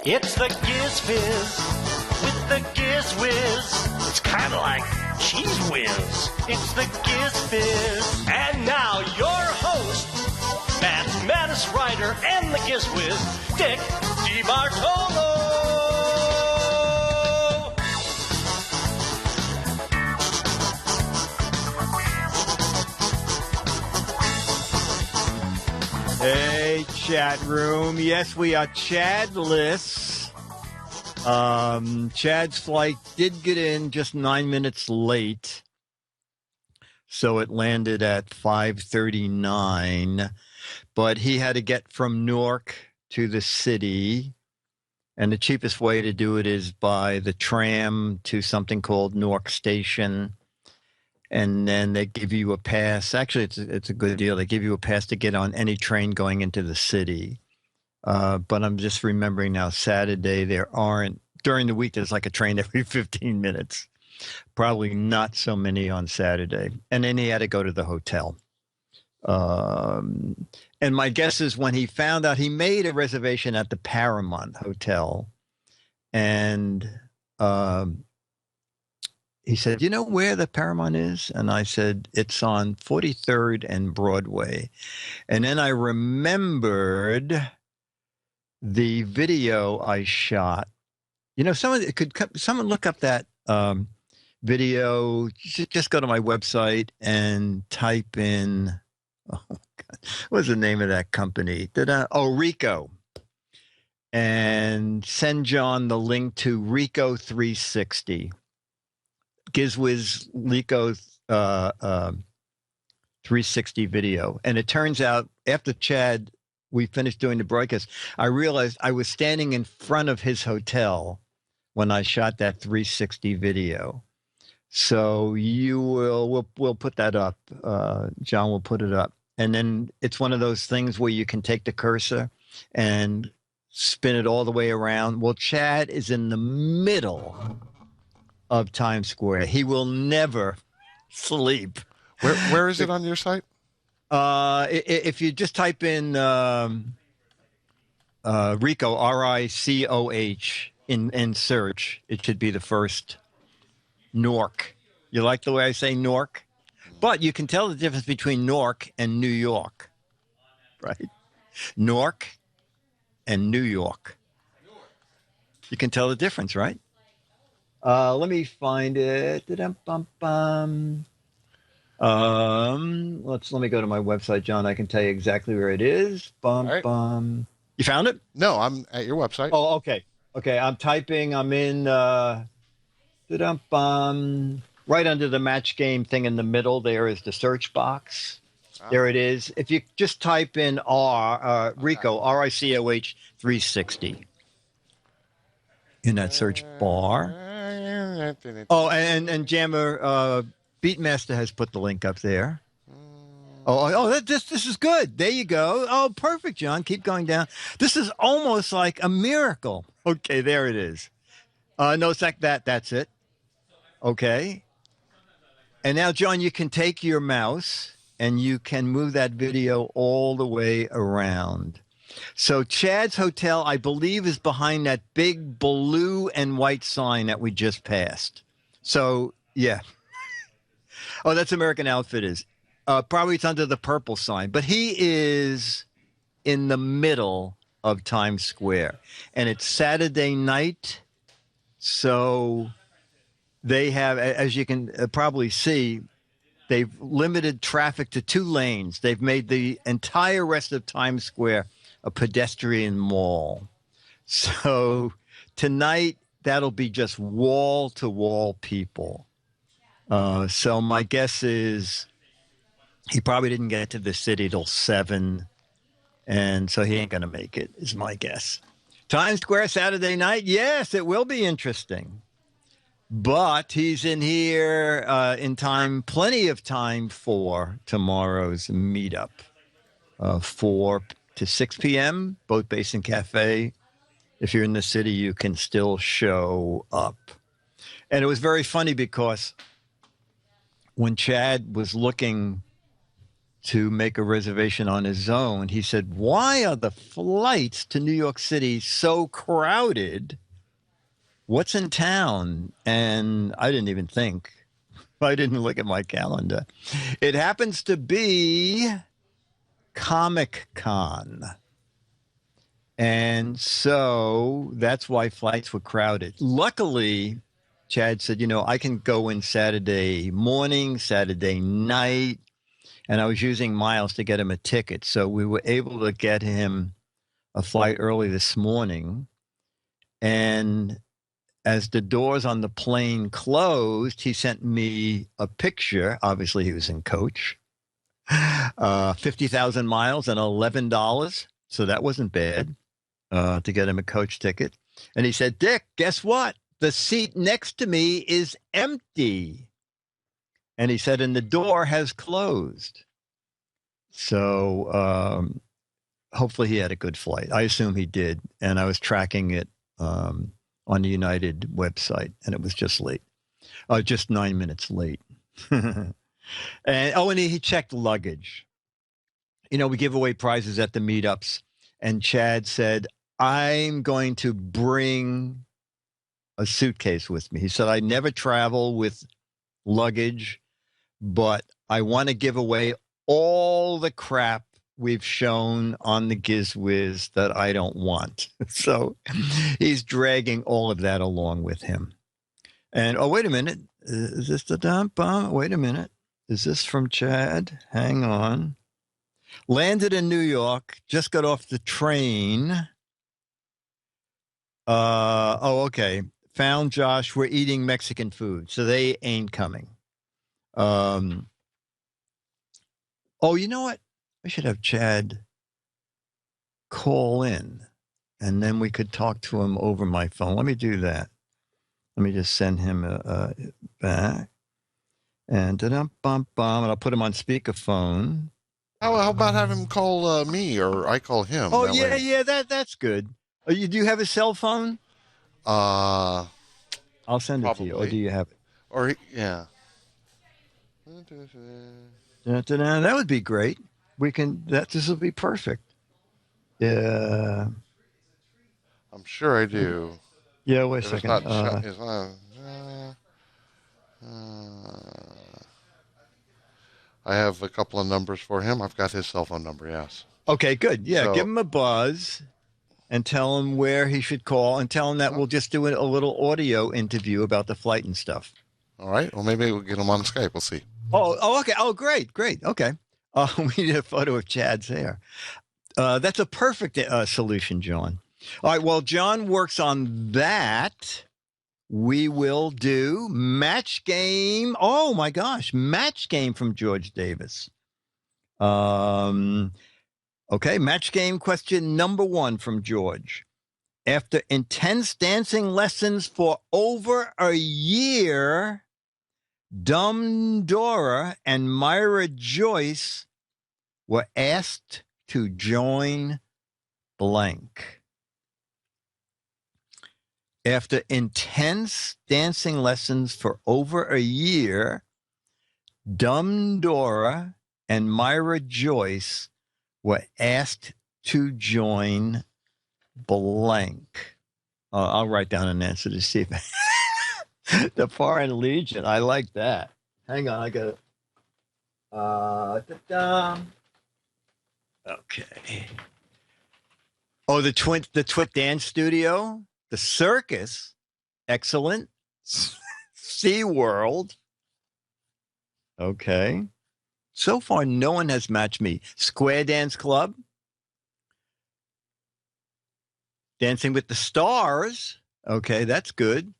It's the Giz Fiz with the Giz Wiz. It's kind of like Cheese Whiz. It's the Giz Fiz. And now your host, mathematics writer and the Giz Wiz, Dick DeBartolo. Hey, chat room. Yes, we are Chadless. Chad's flight did get in just 9 minutes late, so it landed at 5:39. But he had to get from Newark to the city, and the cheapest way to do it is by the tram to something called Newark Station. And then they give you a pass. Actually, it's a good deal. They give you a pass to get on any train going into the city. But I'm just remembering now, Saturday, there aren't, during the week, there's like a train every 15 minutes. Probably not so many on Saturday. And then he had to go to the hotel. And my guess is when he found out, he made a reservation at the Paramount Hotel. And he said, "You know where the Paramount is?" And I said, "It's on 43rd and Broadway." And then I remembered the video I shot. You know, someone look up that video. Just go to my website and type in, oh God, what's the name of that company? Rico. And send John the link to Rico 360. GizWiz Rico 360 video. And it turns out after Chad, we finished doing the broadcast, I realized I was standing in front of his hotel when I shot that 360 video. So we'll put that up. John will put it up. And then it's one of those things where you can take the cursor and spin it all the way around. Well, Chad is in the middle of Times Square. He will never sleep. Where is it on your site? If you just type in Rico, R-I-C-O-H, in search, it should be the first. Newark. You like the way I say Newark? But you can tell the difference between Newark and New York, right? Newark and New York. You can tell the difference, right? Let me find it. Let me go to my website, John. I can tell you exactly where it is. Right. You found it? No, I'm at your website. Oh, okay. Okay, I'm in right under the match game thing in the middle. There is the search box. Oh. There it is. If you just type in Rico, R-I-C-O-H 360 in that search bar. Oh, and Jammer, Beatmaster has put the link up there. This is good. There you go. Oh, perfect, John. Keep going down. This is almost like a miracle. Okay, there it is. No, it's like that. That's it. Okay. And now, John, you can take your mouse and you can move that video all the way around. So Chad's hotel, I believe, is behind that big blue and white sign that we just passed. So, yeah. Oh, that's American Outfitters. Probably it's under the purple sign. But he is in the middle of Times Square. And it's Saturday night. So they have, as you can probably see, they've limited traffic to 2 lanes. They've made the entire rest of Times Square a pedestrian mall. So tonight, that'll be just wall-to-wall people. So my guess is he probably didn't get to the city till 7, and so he ain't going to make it, is my guess. Times Square Saturday night, yes, it will be interesting. But he's in here in time, plenty of time for tomorrow's meetup. 4 to 6 p.m., Boat Basin Cafe. If you're in the city, you can still show up. And it was very funny because when Chad was looking to make a reservation on his own. He said, "Why are the flights to New York City so crowded? What's in town?" And I didn't even think. I didn't look at my calendar. It happens to be Comic Con. And so that's why flights were crowded. Luckily, Chad said, I can go in Saturday morning, Saturday night. And I was using miles to get him a ticket. So we were able to get him a flight early this morning. And as the doors on the plane closed, he sent me a picture. Obviously, he was in coach. 50,000 miles and $11. So that wasn't bad to get him a coach ticket. And he said, "Dick, guess what? The seat next to me is empty." And he said, "And the door has closed." So hopefully he had a good flight. I assume he did. And I was tracking it on the United website, and it was just late. Just 9 minutes late. And he checked luggage. We give away prizes at the meetups. And Chad said, "I'm going to bring a suitcase with me." He said, "I never travel with luggage, but I want to give away all the crap we've shown on the GizWiz that I don't want." So he's dragging all of that along with him. And, wait a minute. Is this the dump bomb? Wait a minute. Is this from Chad? Hang on. Landed in New York, just got off the train. Okay. Found Josh. We're eating Mexican food, so they ain't coming. You know what? I should have Chad call in, and then we could talk to him over my phone. Let me do that. Let me just send him back. And and I'll put him on speakerphone. How about have him call me, or I call him? Oh, yeah, that's good. Do you have his cell phone? I'll send it to you. Or do you have it? Or, yeah. That would be great. This will be perfect. Yeah. I'm sure I do. Yeah, wait a second. I have a couple of numbers for him. I've got his cell phone number, yes. Okay, good. Yeah, So, give him a buzz and tell him where he should call, and tell him that we'll just do a little audio interview about the flight and stuff. All right. Well, maybe we'll get him on Skype. We'll see. Oh, okay. Oh, great. Okay. We need a photo of Chad's hair. That's a perfect solution, John. All right. Well, John works on that. We will do match game. Oh, my gosh. Match game from George Davis. Okay. Match game question number 1 from George. After intense dancing lessons for over a year, Dumb Dora and Myra Joyce were asked to join blank. After intense dancing lessons for over a year, Dumb Dora and Myra Joyce were asked to join blank. I'll write down an answer to see if the Foreign Legion. I like that. Hang on, I got it. Okay. Oh, the Twit Dance Studio, the circus, excellent. SeaWorld. Okay. So far, no one has matched me. Square Dance Club. Dancing with the Stars. Okay, that's good.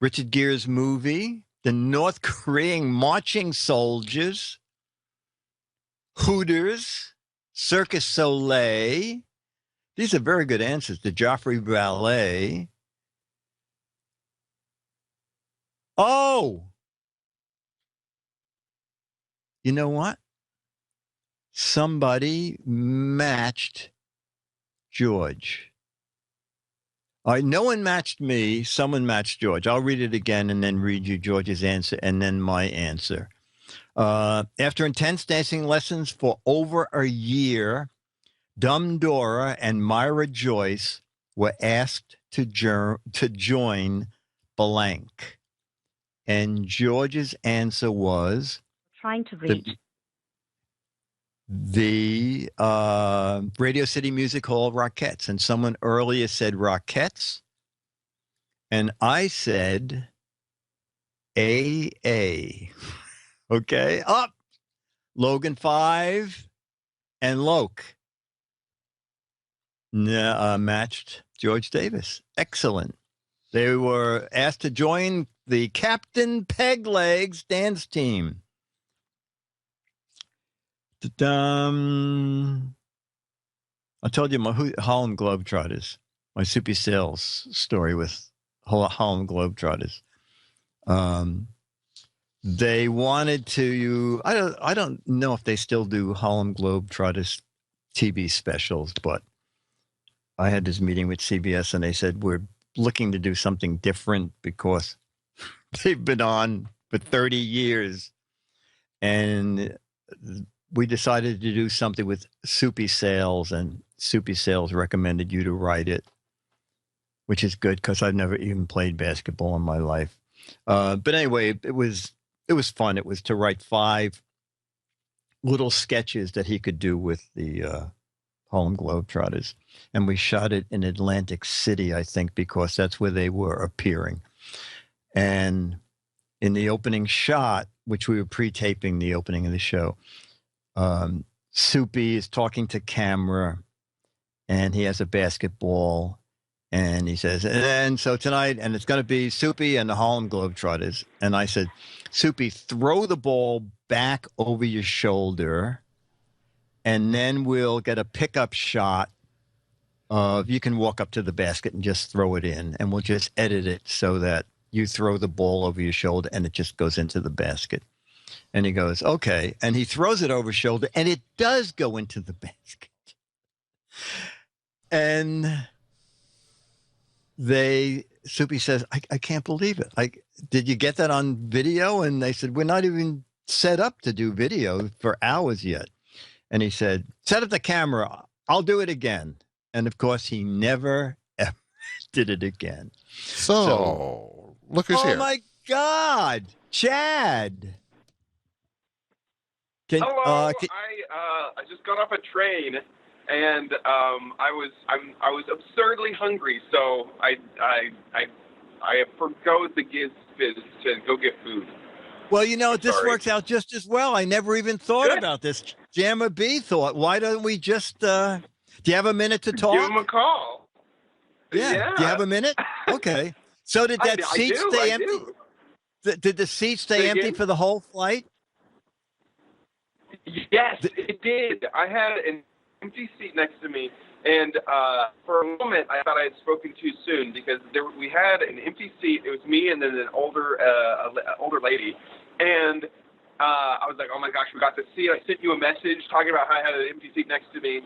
Richard Gere's movie. The North Korean Marching Soldiers. Hooters. Circus Soleil. These are very good answers. The Joffrey Ballet. Oh! You know what? Somebody matched George. All right, no one matched me. Someone matched George. I'll read it again and then read you George's answer and then my answer. After intense dancing lessons for over a year, Dum Dora and Myra Joyce were asked to join blank. And George's answer was Trying to reach. The Radio City Music Hall Rockettes. And someone earlier said Rockettes. And I said AA. Okay, up. Logan 5 and Loke matched George Davis. Excellent. They were asked to join the Captain Peglegs dance team. I told you my Harlem Globetrotters, my Soupy Sales story with Harlem Globetrotters. They wanted to. I don't know if they still do Harlem Globetrotters TV specials, but I had this meeting with CBS, and they said we're looking to do something different because they've been on for 30 years, and we decided to do something with Soupy Sales, and Soupy Sales recommended you to write it, which is good because I've never even played basketball in my life. But anyway, it was fun. It was to write 5 little sketches that he could do with the Harlem Globetrotters. And we shot it in Atlantic City, I think, because that's where they were appearing. And in the opening shot, which we were pre-taping the opening of the show, Soupy is talking to camera, and he has a basketball, and he says, and so tonight, and it's going to be Soupy and the Harlem Globetrotters. And I said, Soupy, throw the ball back over your shoulder, and then we'll get a pickup shot of you can walk up to the basket and just throw it in, and we'll just edit it so that you throw the ball over your shoulder and it just goes into the basket. And he goes, okay. And he throws it over his shoulder, and it does go into the basket. And Soupy says, I can't believe it. Did you get that on video? And they said, we're not even set up to do video for hours yet. And he said, set up the camera. I'll do it again. And of course, he never ever did it again. So look who's here. Oh my God, Chad. Hello. I just got off a train, and I was absurdly hungry, so I forgo the Giz Fiz to go get food. Well, this works out just as well. I never even thought about this. Jammer B thought, why don't we just, do you have a minute to talk? Give him a call. Yeah. Do you have a minute? Okay. So did that seat stay empty? Did the seat stay empty for the whole flight? Yes, it did. I had an empty seat next to me, and for a moment I thought I had spoken too soon because we had an empty seat. It was me and then an older lady, and I was like, oh my gosh, we got to see it. I sent you a message talking about how I had an empty seat next to me,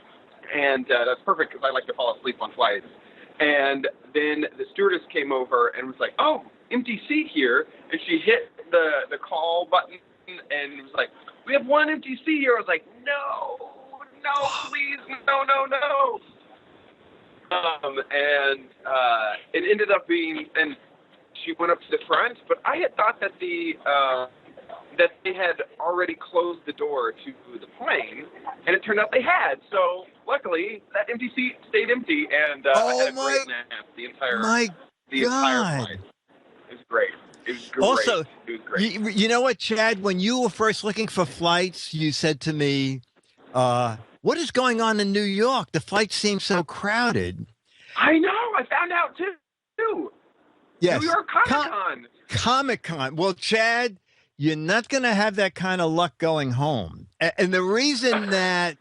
and that's perfect because I like to fall asleep on flights. And then the stewardess came over and was like, oh, empty seat here, and she hit the call button and was like, we have one empty seat here. I was like, no, please, no. And it ended up being, and she went up to the front, but I had thought that that they had already closed the door to the plane, and it turned out they had. So luckily, that empty seat stayed empty, and I had a great nap the entire flight. It was great. It was great. Also, it was great. You know what, Chad? When you were first looking for flights, you said to me, what is going on in New York? The flights seem so crowded. I know. I found out, too. Yes. New York Comic-Con. Comic-Con. Well, Chad, you're not going to have that kind of luck going home. And the reason that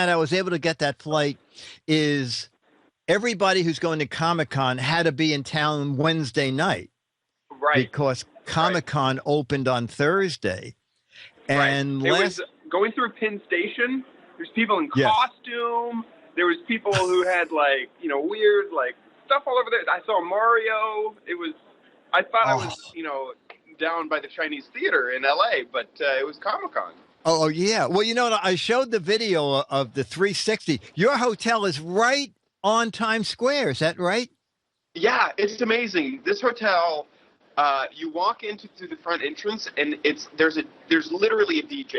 I was able to get that flight is everybody who's going to Comic-Con had to be in town Wednesday night. Right. Because Comic-Con opened on Thursday. And it was going through Penn Station. There's people in costume. There was people who had weird stuff all over there. I saw Mario. I thought I was, down by the Chinese Theater in L.A., but it was Comic-Con. Oh, yeah. Well, I showed the video of the 360. Your hotel is right on Times Square. Is that right? Yeah, it's amazing. This hotel, you walk into through the front entrance, and there's literally a DJ.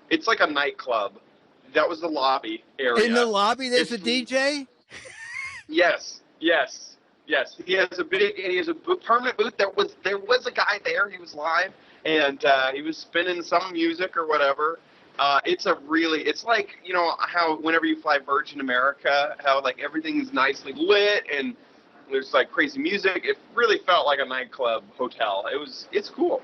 It's like a nightclub. That was the lobby area. In the lobby, there's a DJ? Yes. He has a permanent booth. There was a guy there. He was live, and he was spinning some music or whatever. It's like, how whenever you fly Virgin America, how like everything's nicely lit and there's like crazy music. It really felt like a nightclub hotel. It's cool.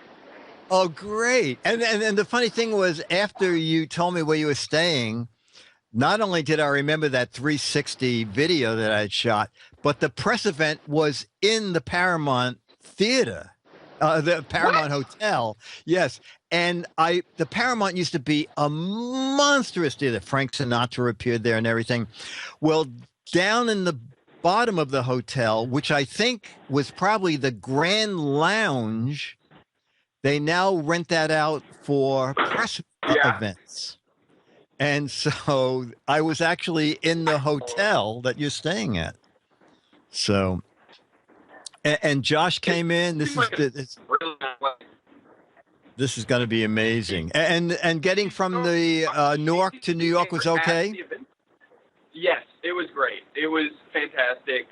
Oh, great. And the funny thing was, after you told me where you were staying, not only did I remember that 360 video that I had shot, but the press event was in the Paramount Theater, the Paramount Hotel. Yes. And the Paramount used to be a monstrous theater. Frank Sinatra appeared there and everything. Well, down in the bottom of the hotel, which I think was probably the Grand Lounge, they now rent that out for press events. And so I was actually in the hotel that you're staying at. So, and Josh came in. This is going to be amazing. And getting from the Newark to New York was okay? Yes, it was great. It was fantastic.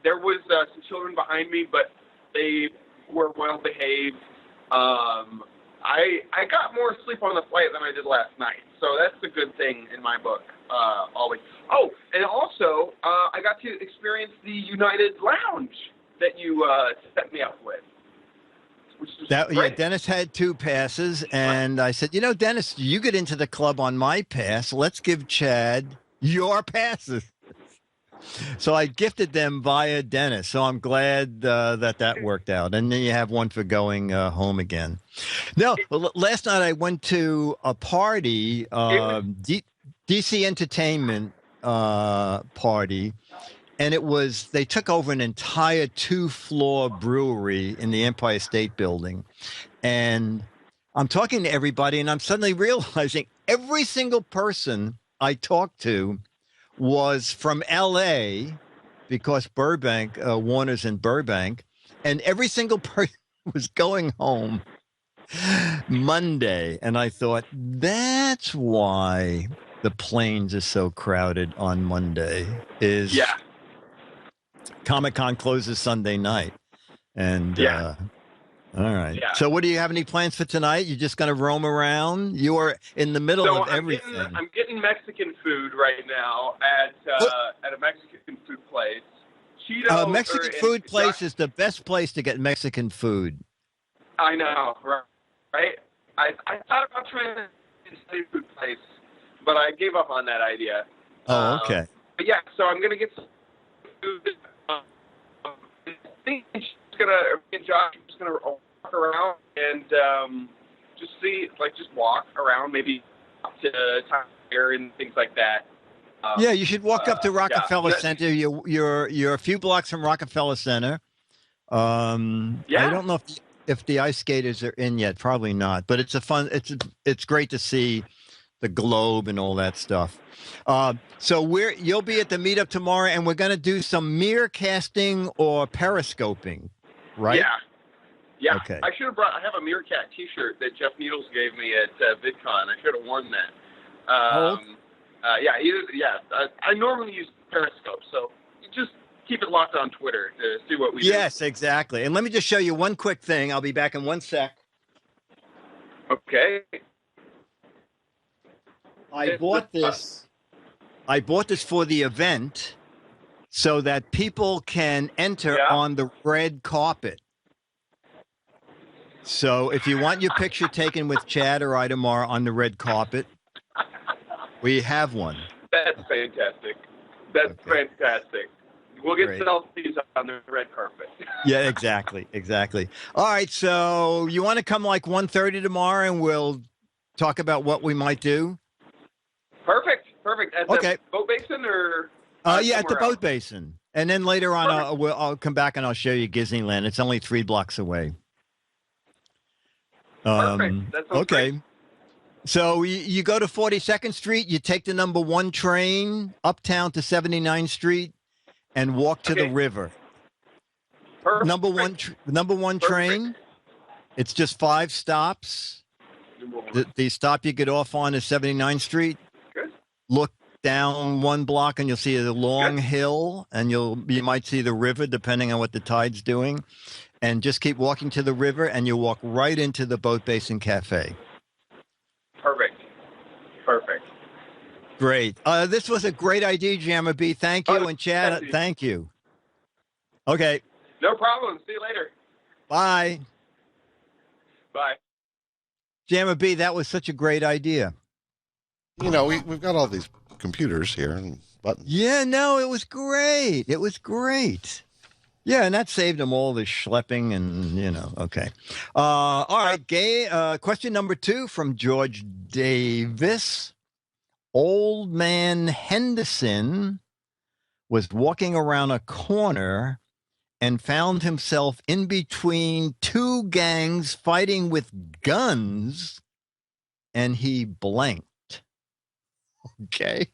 There was some children behind me, but they were well behaved. I got more sleep on the flight than I did last night, so that's a good thing in my book. Always. Oh, and also I got to experience the United Lounge that you set me up with. Yeah, Dennis had 2 passes, and I said, Dennis, you get into the club on my pass. Let's give Chad your passes. So I gifted them via Dennis. So I'm glad that worked out. And then you have one for going home again. No, last night I went to a party, DC Entertainment party. And they took over an entire 2-floor brewery in the Empire State Building. And I'm talking to everybody, and I'm suddenly realizing every single person I talked to was from L.A. because Burbank, Warner's in Burbank, and every single person was going home Monday. And I thought, that's why the planes are so crowded on Monday. Comic-Con closes Sunday night. And all right. Yeah. So what do you have any plans for tonight? You're just going to roam around? You are in the middle of everything. I'm getting Mexican food right now at a Mexican food place. Mexican food place is the best place to get Mexican food. I know, right? I thought about trying a seafood place, but I gave up on that idea. Oh, okay. But yeah, so I'm going to get some food. I think Josh is just going to walk around and just walk around, maybe up to Times Square and things like that. Yeah, you should walk up to Rockefeller Center. You're a few blocks from Rockefeller Center. I don't know if the ice skaters are in yet. Probably not. But it's great to see the globe and all that stuff. So you'll be at the meetup tomorrow, and we're going to do some mirror casting or periscoping, right? Yeah. Okay. I have a Meerkat T-shirt that Jeff Needles gave me at VidCon. I should have worn that. I normally use Periscope, so just keep it locked on Twitter to see what we do. Yes, exactly. And let me just show you one quick thing. I'll be back in 1 sec. Okay. I bought this for the event so that people can enter on the red carpet. So if you want your picture taken with Chad or I tomorrow on the red carpet, we have one. That's fantastic. That's fantastic. We'll get selfies on the red carpet. Yeah, exactly. All right, so you want to come like 1:30 tomorrow, and we'll talk about what we might do? Perfect. At the boat basin or? At the boat basin. And then later on, I'll come back and I'll show you Disneyland. It's only 3 blocks away. Perfect. That sounds Okay. great. So you go to 42nd Street, you take the number 1 train uptown to 79th Street and walk to the Okay. river. Perfect. Number one train. It's just 5 stops. The stop you get off on is 79th Street. Good. Look down 1 block and you'll see a long hill, and you might see the river depending on what the tide's doing. And just keep walking to the river, and you walk right into the Boat Basin Cafe. Perfect. Great. This was a great idea, Jammer B. Thank you. And Chad, thank you. Okay. No problem. See you later. Bye. Bye. Jammer B, that was such a great idea. You know, we've got all these computers here and buttons. Yeah, no, it was great. It was great. Yeah, and that saved them all the schlepping and, okay. All right, question number 2 from George Davis. Old man Henderson was walking around a corner and found himself in between 2 gangs fighting with guns, and he blanked. Okay.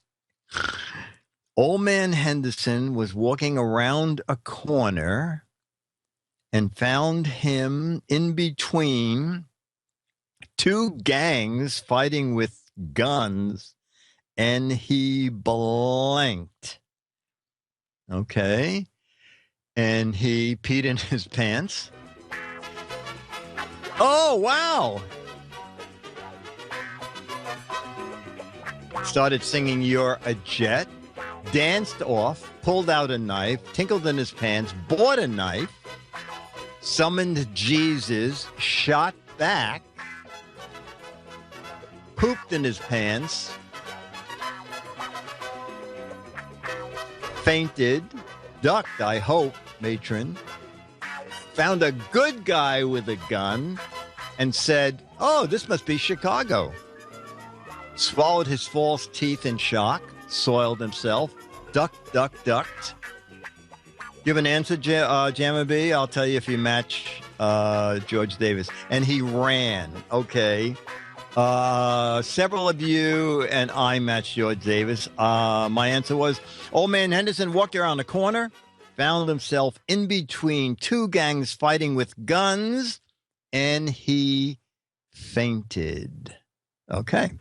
Old man Henderson was walking around a corner and found him in between 2 gangs fighting with guns, and he blanked. Okay. And he peed in his pants. Oh, wow. Started singing You're a Jet. Danced off, pulled out a knife, tinkled in his pants, bought a knife, summoned Jesus, shot back, pooped in his pants, fainted, ducked, I hope, matron, found a good guy with a gun, and said, "Oh, this must be Chicago." Swallowed his false teeth in shock, soiled himself, ducked. Give an answer, Jammer B. I'll tell you if you match George Davis. And he ran. Okay. Several of you and I matched George Davis. My answer was, old man Henderson walked around the corner, found himself in between 2 gangs fighting with guns, and he fainted. Okay.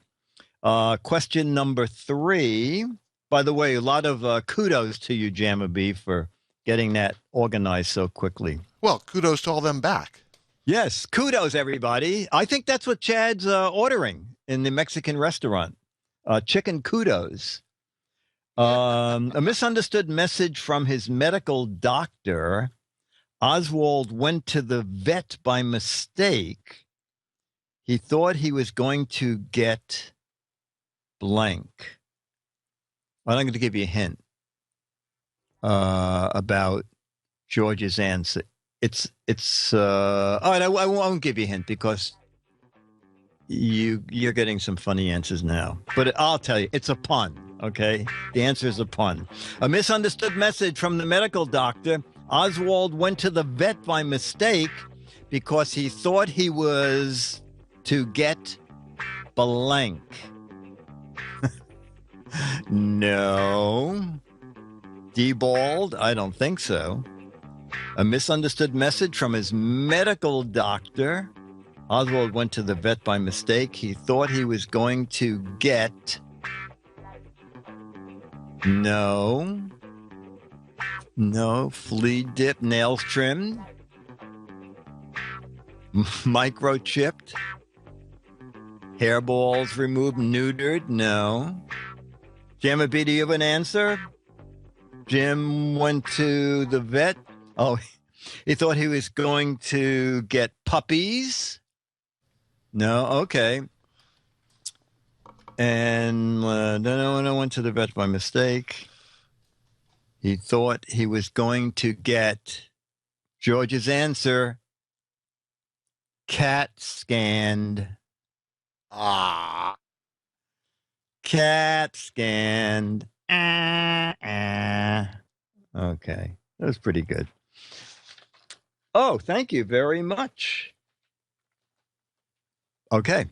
Question number 3. By the way, a lot of kudos to you, Jammer B, for getting that organized so quickly. Well, kudos to all them back. Yes, kudos, everybody. I think that's what Chad's ordering in the Mexican restaurant. Chicken kudos. A misunderstood message from his medical doctor. Oswald went to the vet by mistake. He thought he was going to get blank. Well, I'm going to give you a hint about George's answer. All right, I won't give you a hint because you're getting some funny answers now. But I'll tell you, it's a pun, okay? The answer is a pun. A misunderstood message from the medical doctor. Oswald went to the vet by mistake because he thought he was to get blank. No. Debald? I don't think so. A misunderstood message from his medical doctor. Oswald went to the vet by mistake. He thought he was going to get... No. Flea dip, nails trimmed. Microchipped. Hairballs removed, neutered. No. Jammer B, do you have an answer? Jim went to the vet. Oh, he thought he was going to get puppies. No, okay. And then I went to the vet by mistake. He thought he was going to get George's answer. Cat scanned. Cat scanned. Okay. That was pretty good. Oh, thank you very much. Okay.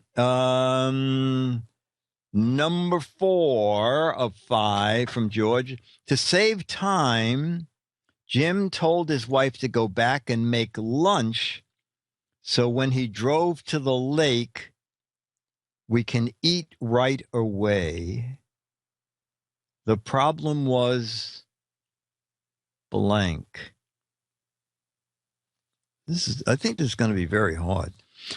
Number 4 of 5 from George. To save time, Jim told his wife to go back and make lunch. So when he drove to the lake, we can eat right away. The problem was blank. I think this is going to be very hard.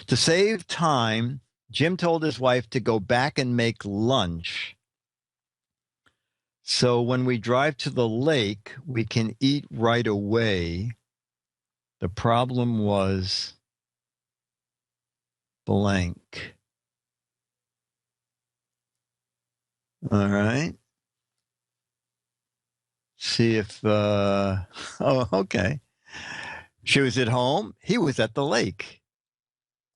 To save time, Jim told his wife to go back and make lunch. So when we drive to the lake, we can eat right away. The problem was blank. All right. See if, oh, okay. She was at home. He was at the lake.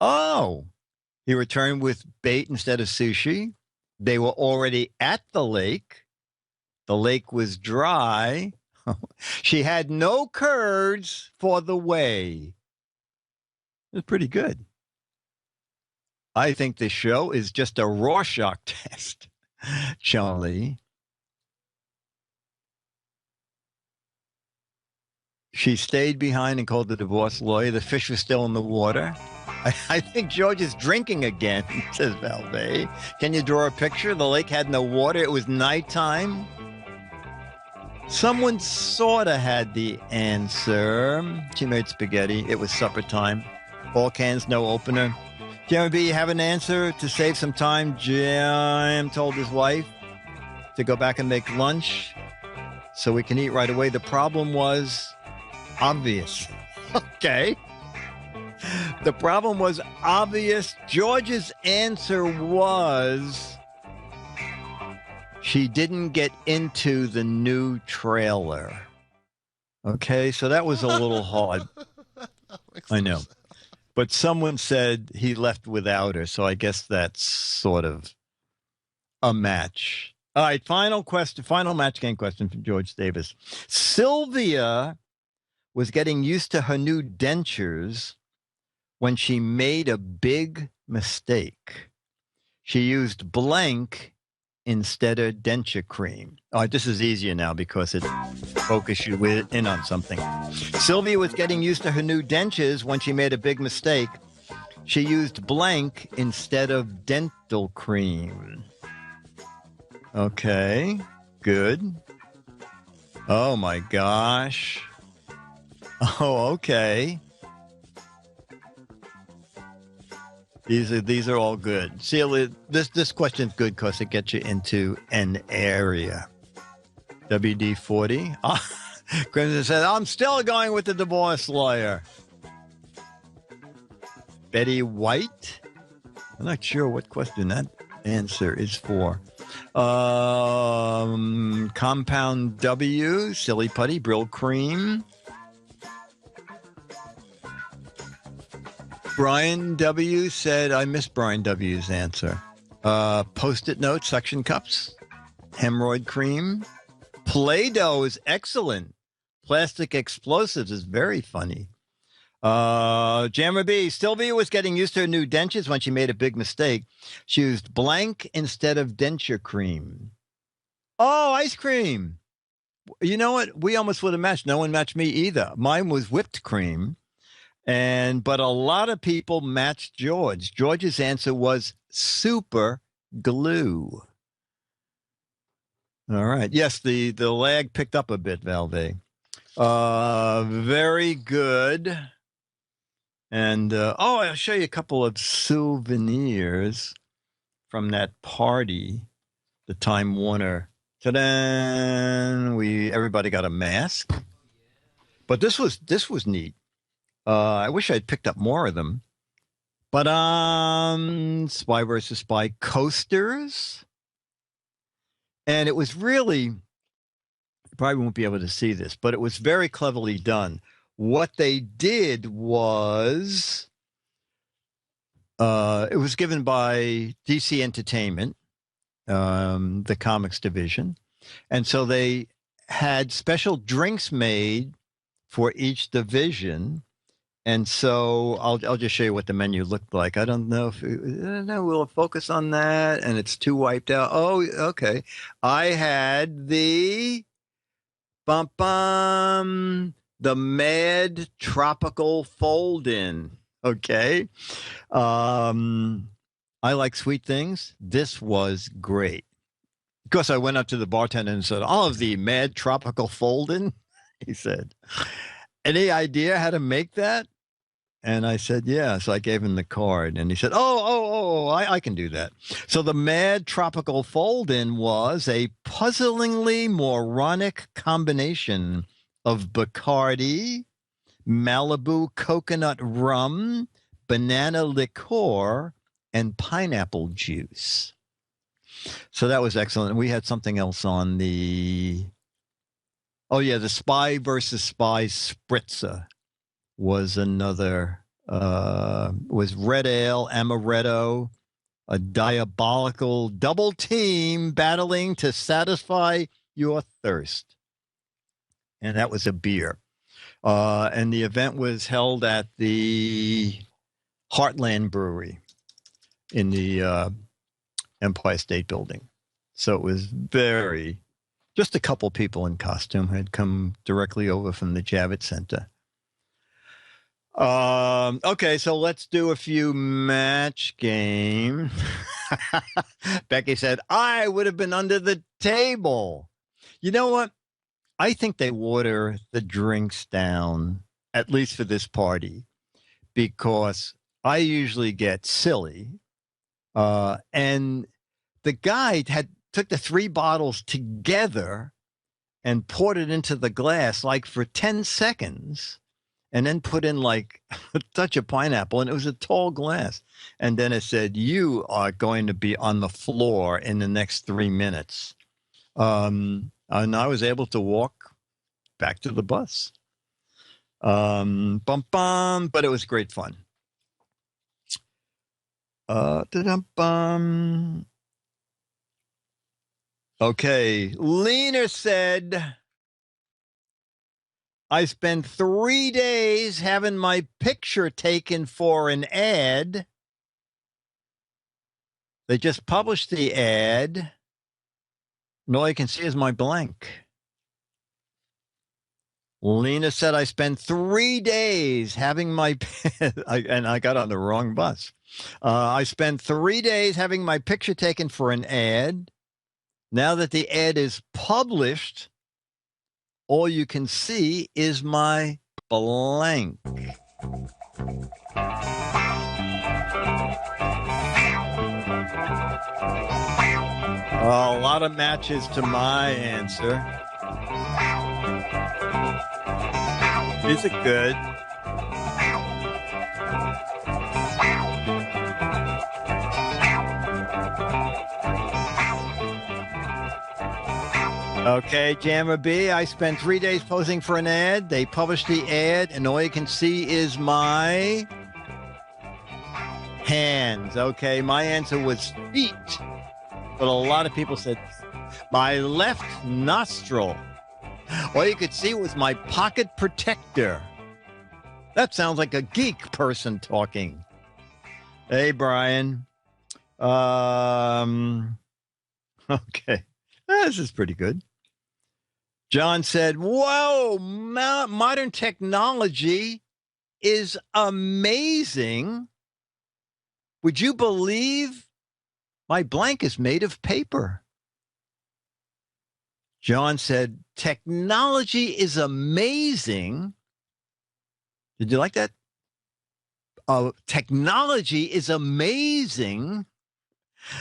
Oh, he returned with bait instead of sushi. They were already at the lake. The lake was dry. She had no curds for the whey. It was pretty good. I think this show is just a Rorschach test, Charlie. She stayed behind and called the divorce lawyer. The fish was still in the water. I think George is drinking again, says Valve. Can you draw a picture? The lake had no water. It was nighttime. Someone sort of had the answer. She made spaghetti. It was supper time. All cans, no opener. Jeremy B, you have an answer to save some time? Jim told his wife to go back and make lunch so we can eat right away. The problem was obvious. Okay. The problem was obvious. George's answer was she didn't get into the new trailer. Okay, so that was a little hard. I know. But someone said he left without her, so I guess that's sort of a match. All right, final match game question from George Davis. Sylvia was getting used to her new dentures when she made a big mistake. She used blank instead of denture cream. All right, this is easier now because it focused you in on something. Sylvia was getting used to her new dentures when she made a big mistake. She used blank instead of dental cream. Okay, good. Oh my gosh. Oh, okay. These are all good. See, this question's good because it gets you into an area. WD-40. Crimson says, I'm still going with the divorce lawyer. Betty White. I'm not sure what question that answer is for. Compound W. Silly Putty. Brill Cream. Brian W. said, I missed Brian W.'s answer. Post-it notes, suction cups, hemorrhoid cream. Play-Doh is excellent. Plastic explosives is very funny. Jammer B. Sylvia was getting used to her new dentures when she made a big mistake. She used blank instead of denture cream. Oh, ice cream. You know what? We almost would have matched. No one matched me either. Mine was whipped cream. But a lot of people matched George. George's answer was super glue. All right. Yes, the lag picked up a bit, Valve. Very good. And, I'll show you a couple of souvenirs from that party, the Time Warner. Ta-da! Everybody got a mask. But this was neat. I wish I'd picked up more of them. But Spy versus Spy coasters. And it was really, you probably won't be able to see this, but it was very cleverly done. What they did was, it was given by DC Entertainment, the comics division. And so they had special drinks made for each division. And so I'll just show you what the menu looked like. I don't know if no, we'll focus on that, and it's too wiped out. Oh, okay. I had the the Mad Tropical Fold-In. Okay. I like sweet things. This was great. Of course, I went up to the bartender and said, "Oh, the Mad Tropical Fold-In." He said, "Any idea how to make that?" And I said, "Yeah." So I gave him the card, and he said, I can do that. So the Mad Tropical Fold-In was a puzzlingly moronic combination of Bacardi, Malibu coconut rum, banana liqueur, and pineapple juice. So that was excellent. We had something else on the Spy versus Spy Spritzer was another, was red ale, amaretto, a diabolical double team battling to satisfy your thirst. And that was a beer. And the event was held at the Heartland Brewery in the Empire State Building. So it was just a couple people in costume had come directly over from the Javits Center. Okay, so let's do a few match game. Becky said, I would have been under the table. You know what? I think they water the drinks down, at least for this party, because I usually get silly. And the guy took the 3 bottles together and poured it into the glass like for 10 seconds. And then put in like a touch of pineapple, and it was a tall glass. And then it said, "You are going to be on the floor in the next 3 minutes." And I was able to walk back to the bus. But it was great fun. Okay, Lena said, I spent 3 days having my picture taken for an ad. They just published the ad. And all you can see is my blank. Lena said, I spent 3 days having my, and I got on the wrong bus. I spent 3 days having my picture taken for an ad. Now that the ad is published, all you can see is my blank. A lot of matches to my answer. These are good. Okay, Jammer B, I spent 3 days posing for an ad. They published the ad, and all you can see is my hands. Okay, my answer was feet, but a lot of people said my left nostril. All you could see was my pocket protector. That sounds like a geek person talking. Hey, Brian. Okay, this is pretty good. John said, whoa, modern technology is amazing. Would you believe my blank is made of paper? John said, technology is amazing. Did you like that? Technology is amazing.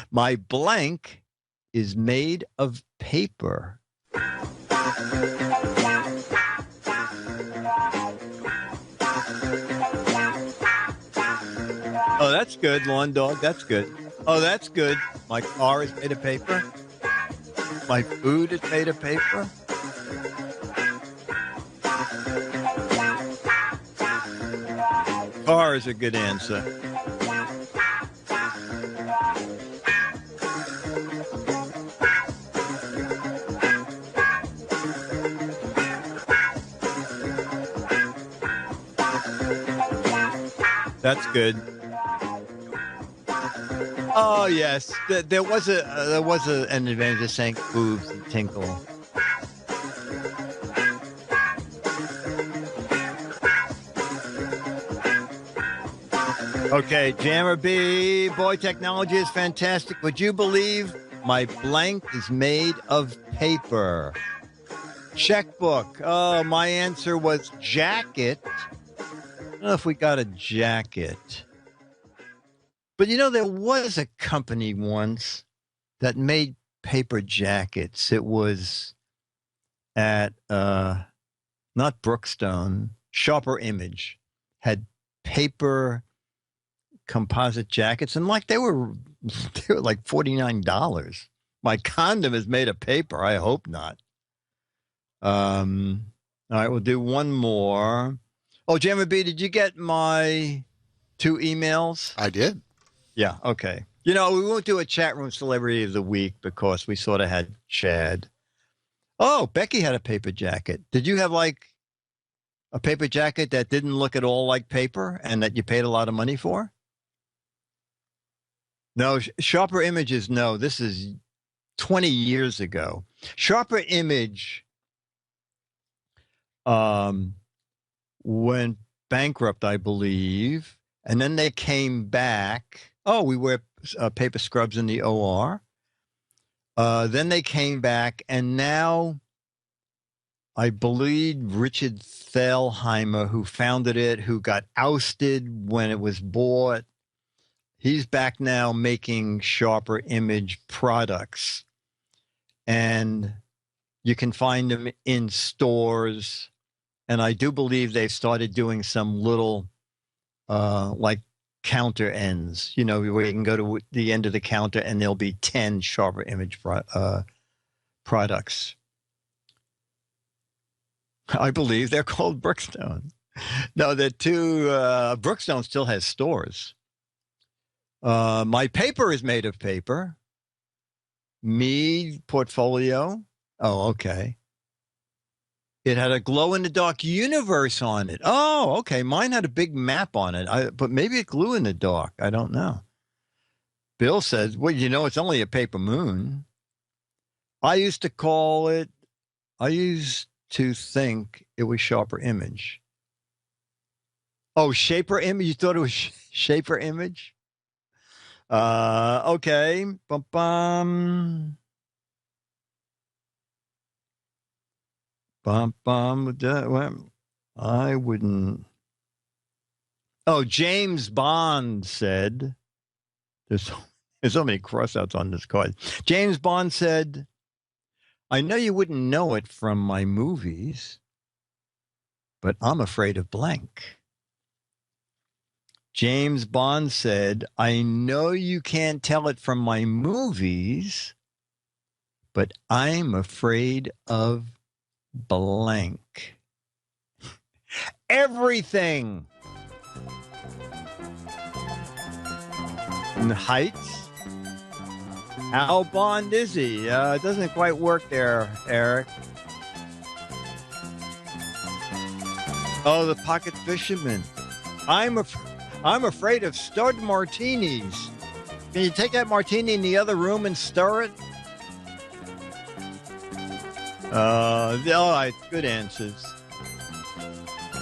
My blank is made of paper. Oh, that's good, lawn dog. That's good. Oh, that's good. My car is made of paper. My food is made of paper. Car is a good answer. That's good. Oh yes, there was an advantage of saying boobs and tinkle. Okay, Jammer B, boy, technology is fantastic. Would you believe my blank is made of paper? Checkbook. Oh, my answer was jacket. I don't know if we got a jacket. But there was a company once that made paper jackets. It was at not Brookstone, Sharper Image had paper composite jackets, and they were like $49. My condom is made of paper. I hope not. All right, we'll do one more. Oh, Jammer B, did you get my 2 emails? I did. Yeah, okay. We won't do a chat room celebrity of the week because we sort of had Chad. Oh, Becky had a paper jacket. Did you have a paper jacket that didn't look at all like paper and that you paid a lot of money for? No, Sharper Images, no. This is 20 years ago. Sharper Image went bankrupt, I believe, and then they came back. Oh, we wear paper scrubs in the OR. Then they came back, and now I believe Richard Thalheimer, who founded it, who got ousted when it was bought, he's back now making Sharper Image products. And you can find them in stores. And I do believe they've started doing some little counter ends, where you can go to the end of the counter and there'll be 10 Sharper Image products. I believe they're called Brookstone. No, they're 2. Brookstone still has stores. My paper is made of paper. Me portfolio. Oh, okay. It had a glow-in-the-dark universe on it. Oh, okay. Mine had a big map on it, but maybe it glue in the dark. I don't know. Bill says, well, it's only a paper moon. I used to think it was Sharper Image. Oh, Shaper Image? You thought it was Shaper Image? Okay. Bum. Well, I wouldn't. Oh, James Bond said, there's so many crossouts on this card. James Bond said, I know you wouldn't know it from my movies, but I'm afraid of blank. James Bond said, I know you can't tell it from my movies, but I'm afraid of blank. Everything. In the Heights. How Bond is he? It doesn't quite work there, Eric. Oh, the Pocket Fisherman. I'm afraid of stirred martinis. Can you take that martini in the other room and stir it? All right, good answers.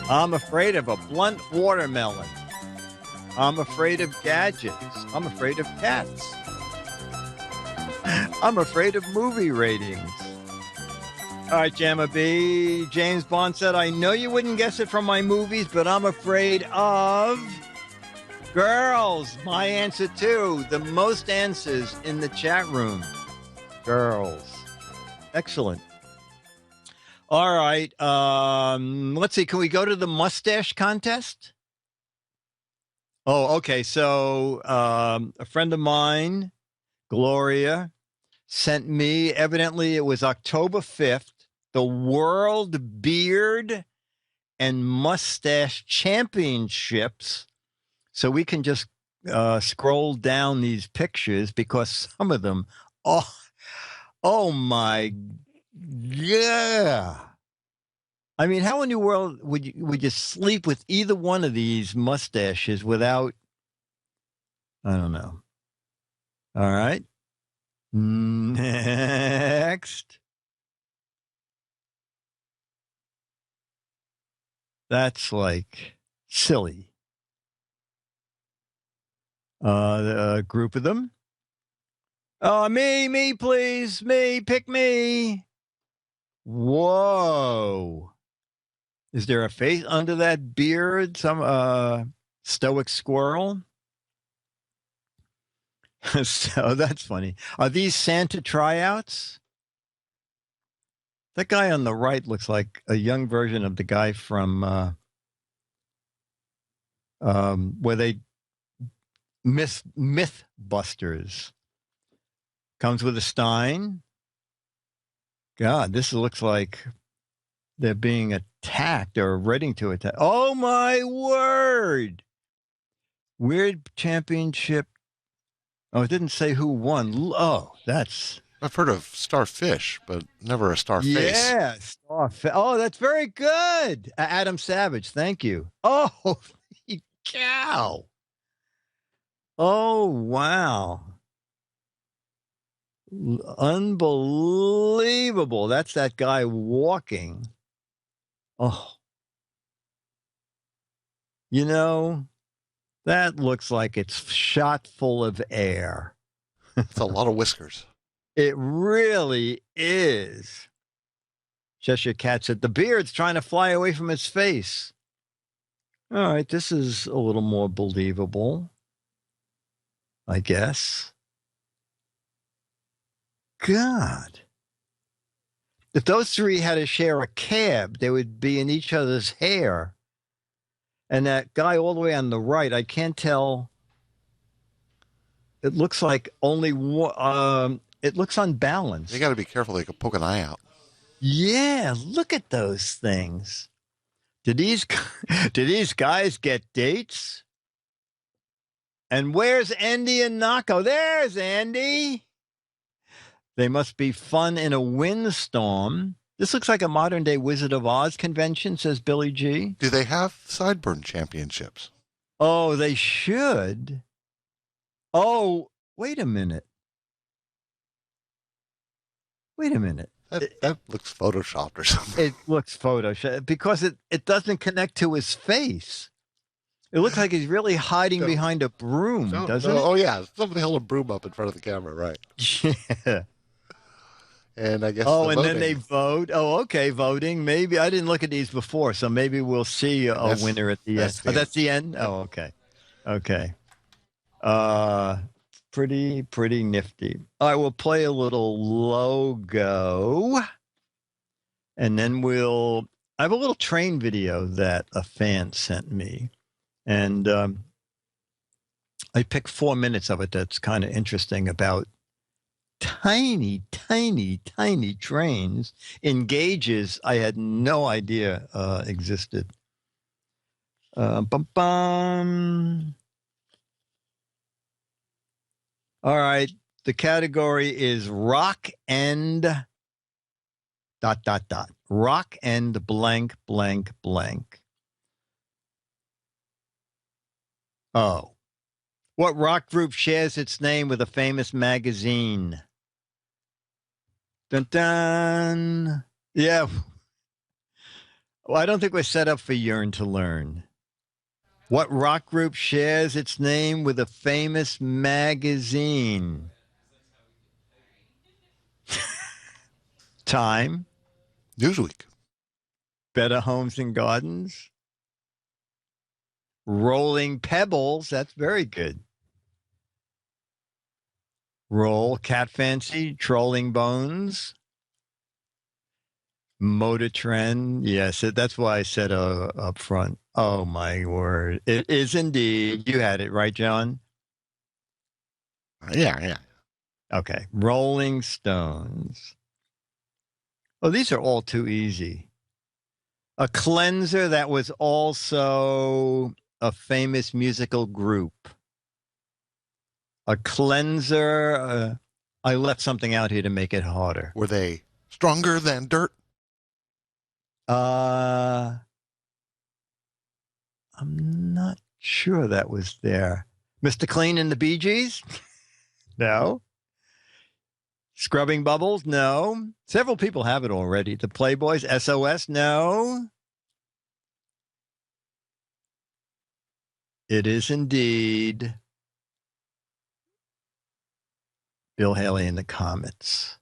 I'm afraid of a blunt watermelon. I'm afraid of gadgets. I'm afraid of cats. I'm afraid of movie ratings. All right, Jamma B. James Bond said, I know you wouldn't guess it from my movies, but I'm afraid of girls. My answer, too. The most answers in the chat room. Girls. Excellent. All right. Let's see. Can we go to the mustache contest? Oh, okay. So a friend of mine, Gloria, sent me, evidently it was October 5th, the World Beard and Mustache Championships. So we can just scroll down these pictures because some of them, oh my, yeah. I mean, how in the world would you sleep with either one of these mustaches without? I don't know. All right. Next. That's like silly. A group of them. Oh, me, please. Me, pick me. Whoa. Is there a face under that beard? Some stoic squirrel? So that's funny. Are these Santa tryouts? That guy on the right looks like a young version of the guy from where they Mythbusters. Comes with a Stein. God, this looks like they're being attacked or ready to attack. Oh my word! Weird championship. Oh, it didn't say who won. Oh, that's. I've heard of starfish, but never a starface. Yeah, starfish. Oh, that's very good. Adam Savage, thank you. Oh, holy cow. Oh, wow. Unbelievable. That's that guy walking. Oh. You know, that looks like it's shot full of air. It's a lot of whiskers. It really is. Cheshire Cat said, the beard's trying to fly away from his face. All right, this is a little more believable, I guess. God. If those three had to share a cab, they would be in each other's hair. And that guy all the way on the right, I can't tell. It looks like only one. It looks unbalanced. You got to be careful. They could poke an eye out. Yeah, look at those things. Do these guys get dates? And where's Andy and Nako? There's Andy. They must be fun in a windstorm. This looks like a modern-day Wizard of Oz convention, says Billy G. Do they have sideburn championships? Oh, they should. Oh, wait a minute. That looks photoshopped or something. It looks photoshopped because it doesn't connect to his face. It looks like he's really hiding behind a broom, doesn't it? Oh, yeah. Somebody held a broom up in front of the camera, right. Yeah. And I guess then they vote. Oh, okay, voting. Maybe I didn't look at these before, so maybe we'll see a winner at the end. That's the end? Oh, okay. Okay. Pretty nifty. All right, we'll play a little logo. And then I have a little train video that a fan sent me. And I picked 4 minutes of it that's kind of interesting about tiny trains in gauges I had no idea existed. All right. The category is rock and ... Rock and blank. Oh. What rock group shares its name with a famous magazine? Dun dun. Yeah. Well, I don't think we're set up for Yearn to Learn. What rock group shares its name with a famous magazine? Time. Newsweek. Better Homes and Gardens. Rolling Pebbles. That's very good. Roll. Cat Fancy. Trolling Bones. Motor Trend. Yes, that's why I said up front. Oh, my word. It is indeed. You had it, right, John? Yeah. Okay. Rolling Stones. Oh, these are all too easy. A cleanser that was also a famous musical group. A cleanser. I left something out here to make it harder. Were they stronger than dirt? I'm not sure that was there. Mr. Clean and the Bee Gees? No. Scrubbing Bubbles? No. Several people have it already. The Playboys? SOS? No. It is indeed Bill Haley and the Comets.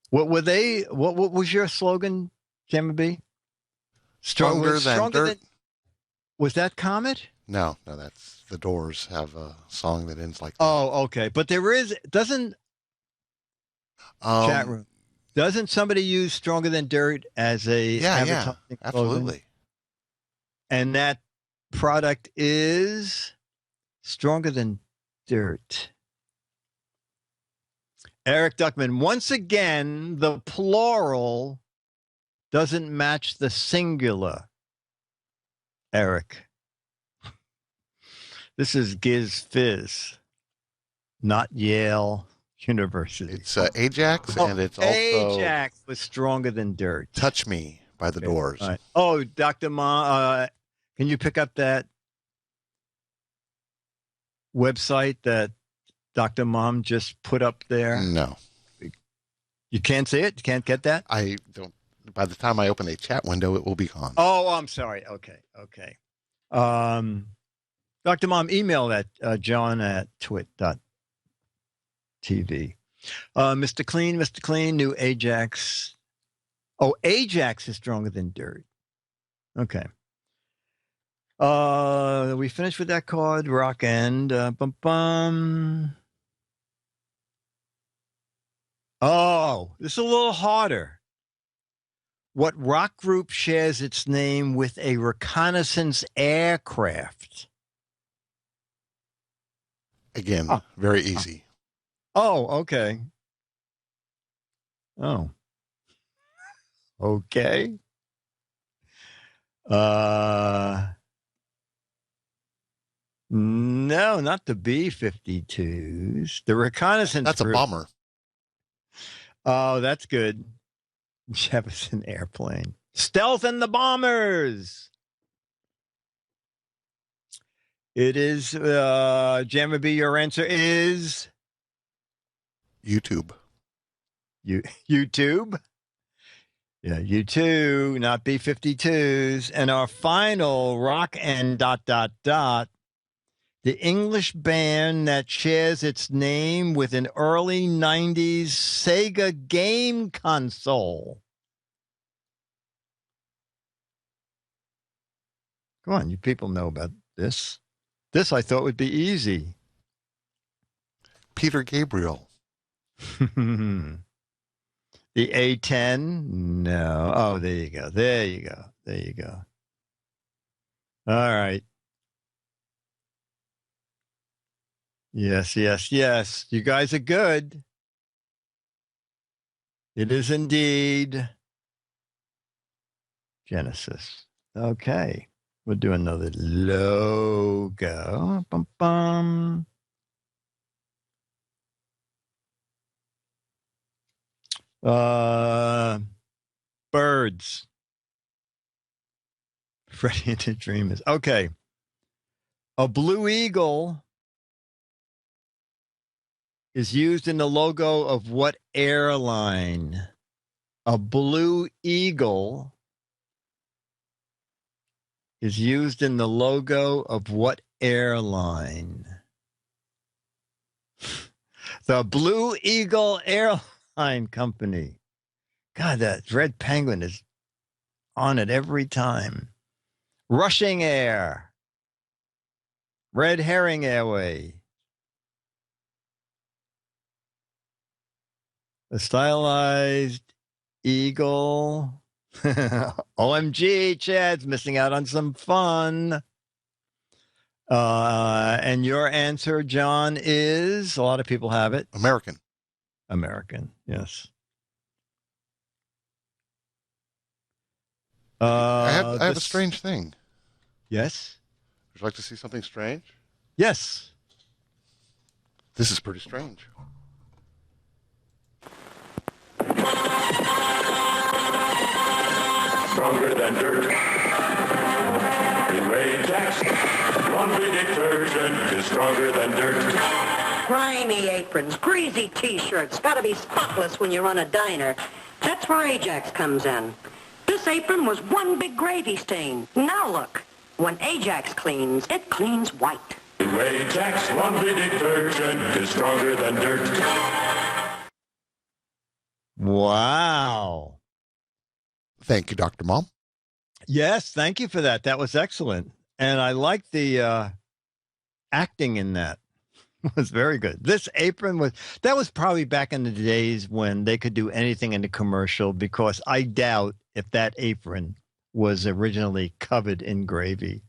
What were they? What was your slogan, Jamie B? Stronger than dirt. Was that Comet? No, that's the Doors have a song that ends like that. Oh, okay. But there is, doesn't chat room, doesn't somebody use Stronger Than Dirt as a advertising slogan? Absolutely. And that product is Stronger Than Dirt. Eric Duckman, once again, the plural doesn't match the singular. Eric. This is Giz Fiz, not Yale University. It's Ajax, and it's also Ajax was Stronger Than Dirt. Touch Me by the Doors. Right. Oh, Dr. Ma, can you pick up that website that Dr. Mom just put up there? No. You can't see it? You can't get that? I don't. By the time I open a chat window, it will be gone. Oh, I'm sorry. Okay. Dr. Mom, email that john@twit.tv. Mr. Clean, new Ajax. Oh, Ajax is Stronger Than Dirt. Okay. We finished with that card, Rock End. Oh, this is a little harder. What rock group shares its name with a reconnaissance aircraft? Again, very easy. Oh, okay. Oh. Okay. No, not the B-52s. The reconnaissance That's group. a bomber. Oh, that's good. Jefferson Airplane. Stealth and the Bombers. It is, Jammer B, your answer is? YouTube. YouTube? Yeah, U2, not B-52s. And our final rock and ... The English band that shares its name with an early 90s Sega game console. Come on, you people know about this. This I thought would be easy. Peter Gabriel. The A10? No. Oh, there you go. There you go. All right. Yes. You guys are good. It is indeed Genesis. Okay. We'll do another logo. Bum, bum. Birds. Freddie and the Dreamers. Okay. A blue eagle is used in the logo of what airline? A blue eagle is used in the logo of what airline? The Blue Eagle Airline Company. God, that red penguin is on it every time. Rushing Air. Red Herring Airway. A stylized eagle. OMG, Chad's missing out on some fun. And your answer, John, is, a lot of people have it. American, yes. I have a strange thing. Yes? Would you like to see something strange? Yes. This is pretty strange. stronger than dirt. Ajax laundry detergent is stronger than dirt. Grimy aprons, greasy T-shirts, gotta be spotless when you run a diner. That's where Ajax comes in. This apron was one big gravy stain. Now look, when Ajax cleans, it cleans white. Ajax laundry detergent is stronger than dirt. Wow. Thank you, Dr. Mom. Yes, thank you for that. That was excellent. And I like the acting in that. It was very good. This apron that was probably back in the days when they could do anything in the commercial, because I doubt if that apron was originally covered in gravy.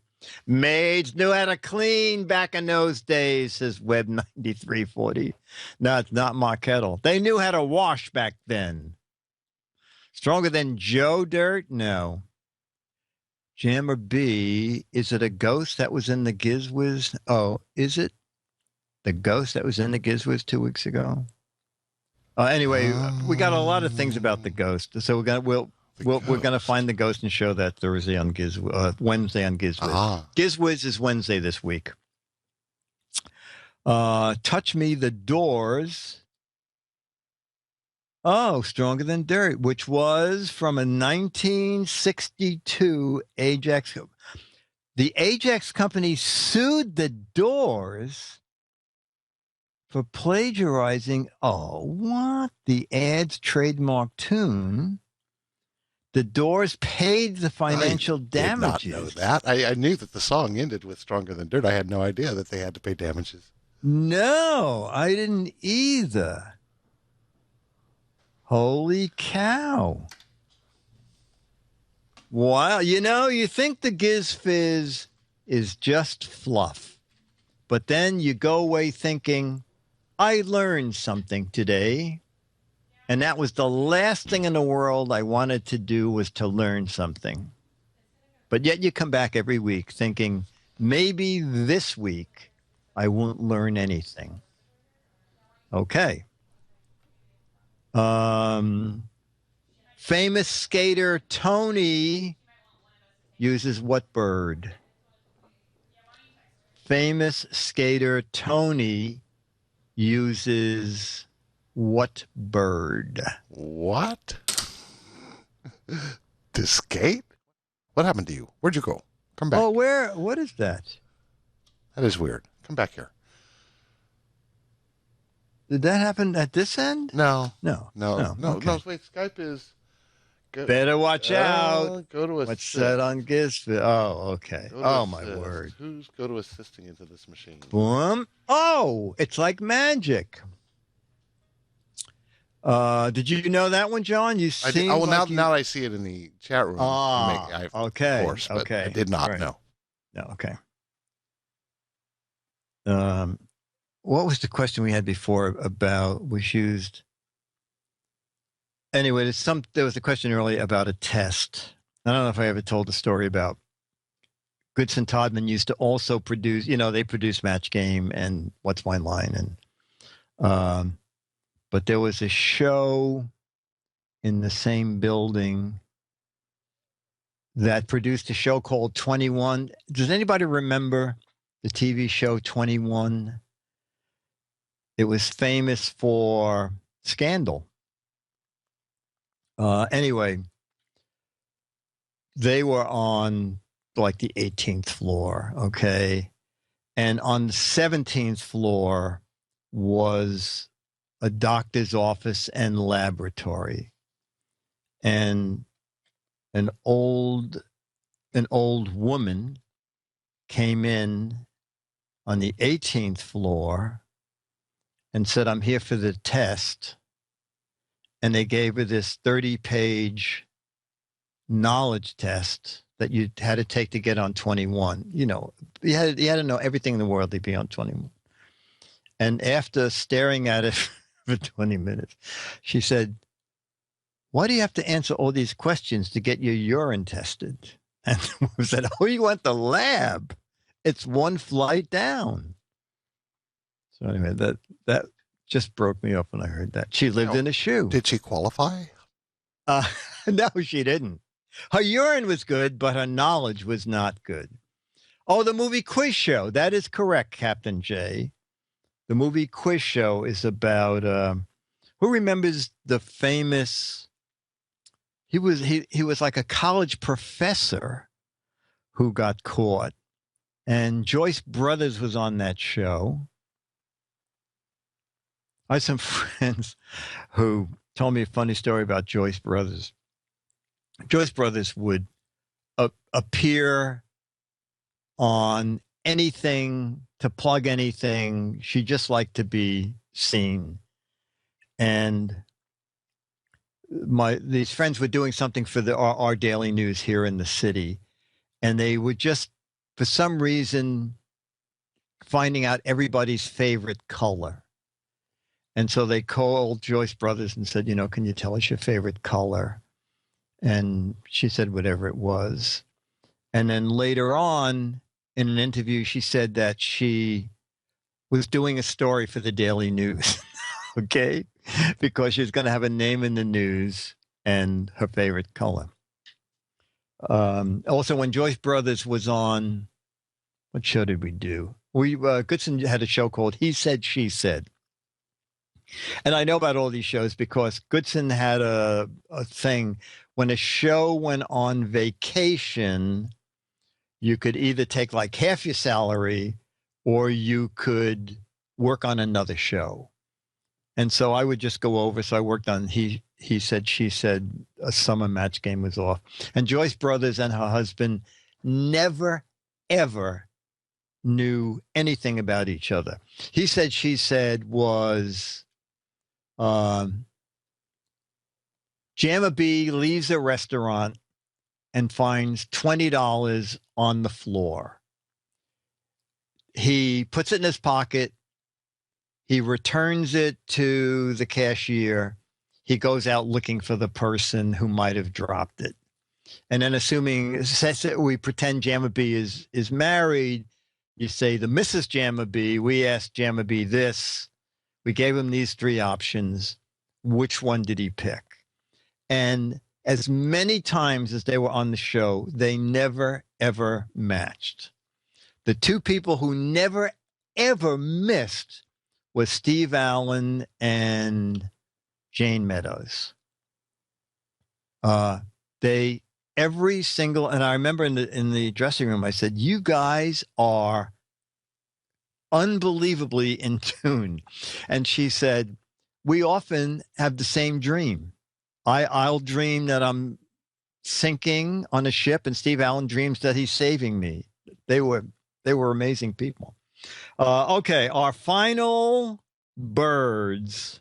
Maids knew how to clean back in those days, says Web 9340. No, it's not my kettle. They knew how to wash back then. Stronger than Joe Dirt? No. Jammer B, is it a ghost that was in the GizWiz? Oh, is it the ghost that was in the GizWiz 2 weeks ago? Anyway, we got a lot of things about the ghost, so we're gonna find the ghost and show that Thursday on Wednesday on GizWiz. GizWiz is Wednesday this week. Touch Me the Doors. Oh, Stronger Than Dirt, which was from a 1962 Ajax. The Ajax company sued the Doors for plagiarizing, the ad's trademark tune. The Doors paid the financial damages. I did not know that. I knew that the song ended with Stronger Than Dirt. I had no idea that they had to pay damages. No, I didn't either. Holy cow. Wow. You think the Giz Fiz is just fluff, but then you go away thinking, I learned something today. And that was the last thing in the world I wanted to do, was to learn something. But yet you come back every week thinking, maybe this week I won't learn anything. Okay. Famous skater Tony uses what bird? Famous skater Tony uses what bird? What? To skate? What happened to you? Where'd you go? Come back. Oh, what is that? That is weird. Come back here. Did that happen at this end? No. Okay. Wait, Skype is... Better watch out. Go to assist. What's said on GizFiz? Oh, okay. Oh, my word. Go to assisting into this machine. Boom. Oh, it's like magic. Did you know that one, John? Now I see it in the chat room. Okay. Of course, but I did not know. No, okay. What was the question we had before about was used? Anyway, there was a question earlier about a test. I don't know if I ever told the story about Goodson Todman used to also produce, they produce Match Game and What's My Line. And but there was a show in the same building that produced a show called 21. Does anybody remember the TV show 21? It was famous for Scandal. Anyway, they were on like the 18th floor, okay? And on the 17th floor was a doctor's office and laboratory. And an old woman came in on the 18th floor and said, I'm here for the test. And they gave her this 30-page knowledge test that you had to take to get on 21. You had to know everything in the world to be on 21. And after staring at it for 20 minutes, she said, why do you have to answer all these questions to get your urine tested? And we said, you want the lab. It's one flight down. So anyway, that just broke me up when I heard that. She lived in a shoe. Did she qualify? No, she didn't. Her urine was good, but her knowledge was not good. Oh, the movie Quiz Show. That is correct, Captain J. The movie Quiz Show is about who remembers the famous. He was like a college professor who got caught, and Joyce Brothers was on that show. I had some friends who told me a funny story about Joyce Brothers. Joyce Brothers would appear on anything to plug anything. She just liked to be seen. And these friends were doing something for our daily news here in the city. And they would just, for some reason, finding out everybody's favorite color. And so they called Joyce Brothers and said, can you tell us your favorite color? And she said whatever it was. And then later on in an interview, she said that she was doing a story for the Daily News, okay? Because she was going to have a name in the news and her favorite color. Also, when Joyce Brothers was on, what show did we do? Goodson had a show called He Said, She Said. And I know about all these shows because Goodson had a thing. When a show went on vacation, you could either take like half your salary or you could work on another show. And so I would just go over. So I worked on He Said, She Said. A summer match game was off. And Joyce Brothers and her husband never, ever knew anything about each other. He Said, She Said was Jamma B leaves a restaurant and finds $20 on the floor. He puts it in his pocket. He returns it to the cashier. He goes out looking for the person who might have dropped it. And then we pretend Jamma B is married, you say the Mrs. Jamma B, we asked Jamma B this. We gave him these three options. Which one did he pick? And as many times as they were on the show, they never, ever matched. The two people who never, ever missed was Steve Allen and Jane Meadows. Every single, and I remember in the dressing room, I said, you guys are unbelievably in tune. And she said, we often have the same dream. I'll dream that I'm sinking on a ship, and Steve Allen dreams that he's saving me. They were amazing people. Okay, our final birds.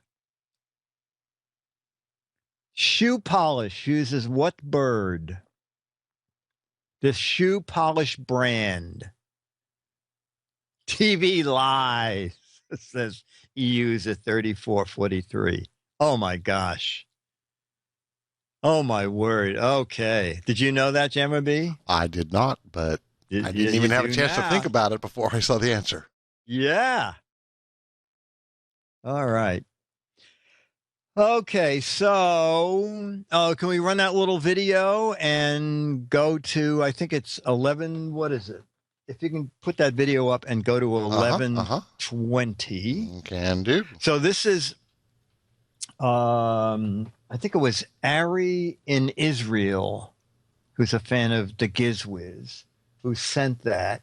Shoe polish uses what bird? This shoe polish brand. TV lies, says EU's at 3443. Oh my gosh. Oh my word. Okay. Did you know that, Jamma B? I did not, but I didn't even have a chance to think about it before I saw the answer. Yeah. All right. Okay, so can we run that little video and go to, I think it's 11, what is it? If you can put that video up and go to 11:20. Can do. So this is, I think it was Ari in Israel, who's a fan of the GizFiz, who sent that.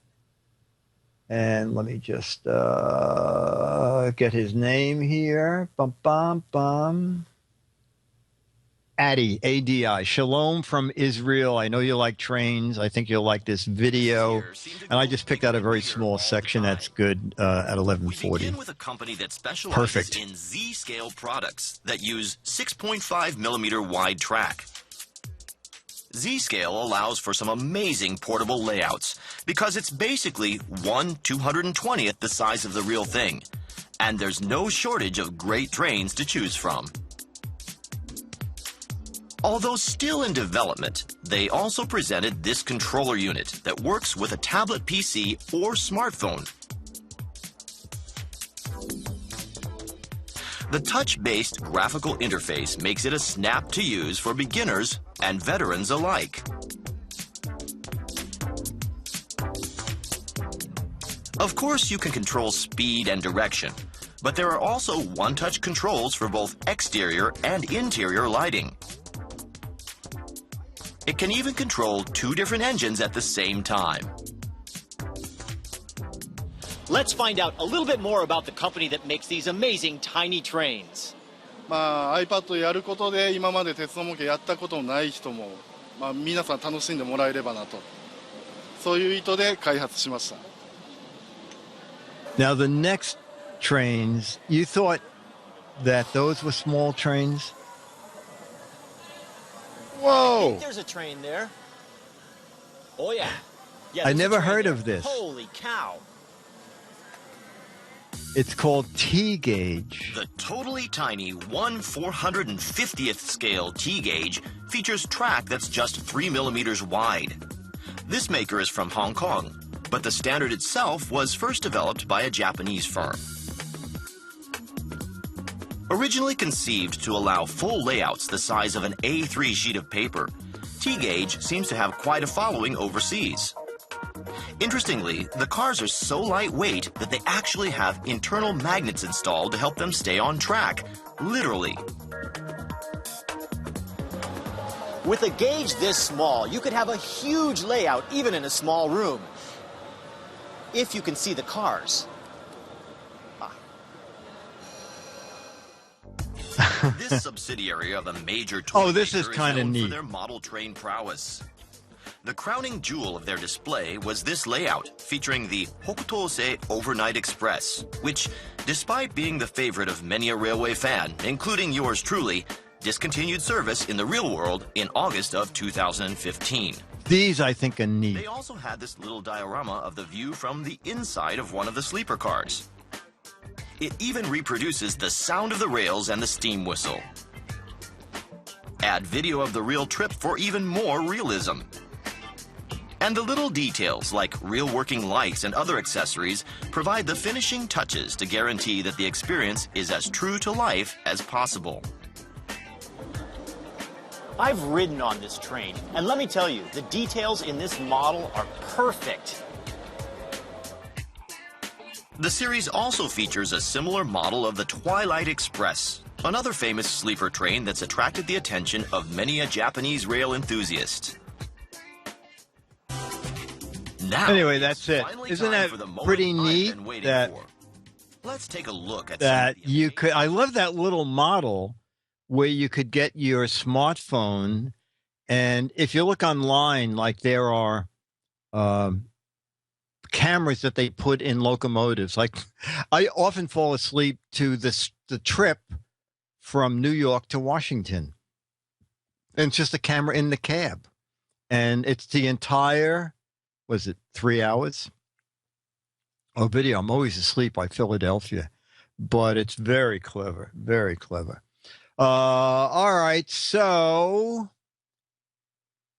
And let me just get his name here. Bum, bum, bum. Adi, A-D-I. Shalom from Israel. I know you like trains. I think you'll like this video. And I just picked out a very small section that's good at 11:40. We begin with a company that specializes in Z-scale products that use 6.5 millimeter wide track. Z-scale allows for some amazing portable layouts because it's basically 1/220th the size of the real thing. And there's no shortage of great trains to choose from. Although still in development, they also presented this controller unit that works with a tablet PC or smartphone. The touch-based graphical interface makes it a snap to use for beginners and veterans alike. Of course, you can control speed and direction, but there are also one-touch controls for both exterior and interior lighting. It can even control 2 different engines at the same time. Let's find out a little bit more about the company that makes these amazing tiny trains. iPad やることで今まで鉄道模型やったことのない人も、皆さん楽しんでもらえればなと、そういう意図で開発しました。Now the next trains, you thought that those were small trains? Whoa! There's a train there. Oh yeah. I never heard of this. Holy cow. It's called T-gauge. The totally tiny 1/450th scale T-gauge features track that's just 3 millimeters wide. This maker is from Hong Kong, but the standard itself was first developed by a Japanese firm. Originally conceived to allow full layouts the size of an A3 sheet of paper, T-gauge seems to have quite a following overseas. Interestingly, the cars are so lightweight that they actually have internal magnets installed to help them stay on track, literally. With a gauge this small, you could have a huge layout even in a small room. If you can see the cars. This subsidiary of the major toy this is maker kinda known neat. for their model train prowess. The crowning jewel of their display was this layout featuring the Hokutose Overnight Express, which, despite being the favorite of many a railway fan, including yours truly, discontinued service in the real world in August of 2015. These, I think, are neat. They also had this little diorama of the view from the inside of one of the sleeper cars. It even reproduces the sound of the rails and the steam whistle. Add video of the real trip for even more realism. And the little details like real working lights and other accessories provide the finishing touches to guarantee that the experience is as true to life as possible. I've ridden on this train, and let me tell you, the details in this model are perfect. The series also features a similar model of the Twilight Express, another famous sleeper train that's attracted the attention of many a Japanese rail enthusiast. Now, Anyway, that's it. finally Isn't time that for the moment pretty I've neat been waiting that for. Let's take a look at that some of the you could? I love that little model where you could get your smartphone, and if you look online, like there are cameras that they put in locomotives. Like I often fall asleep to the trip from New York to Washington, and it's just a camera in the cab, and it's the entire, was it 3 hours? Oh, video. I'm always asleep by Philadelphia, but it's very clever, very clever. All right, so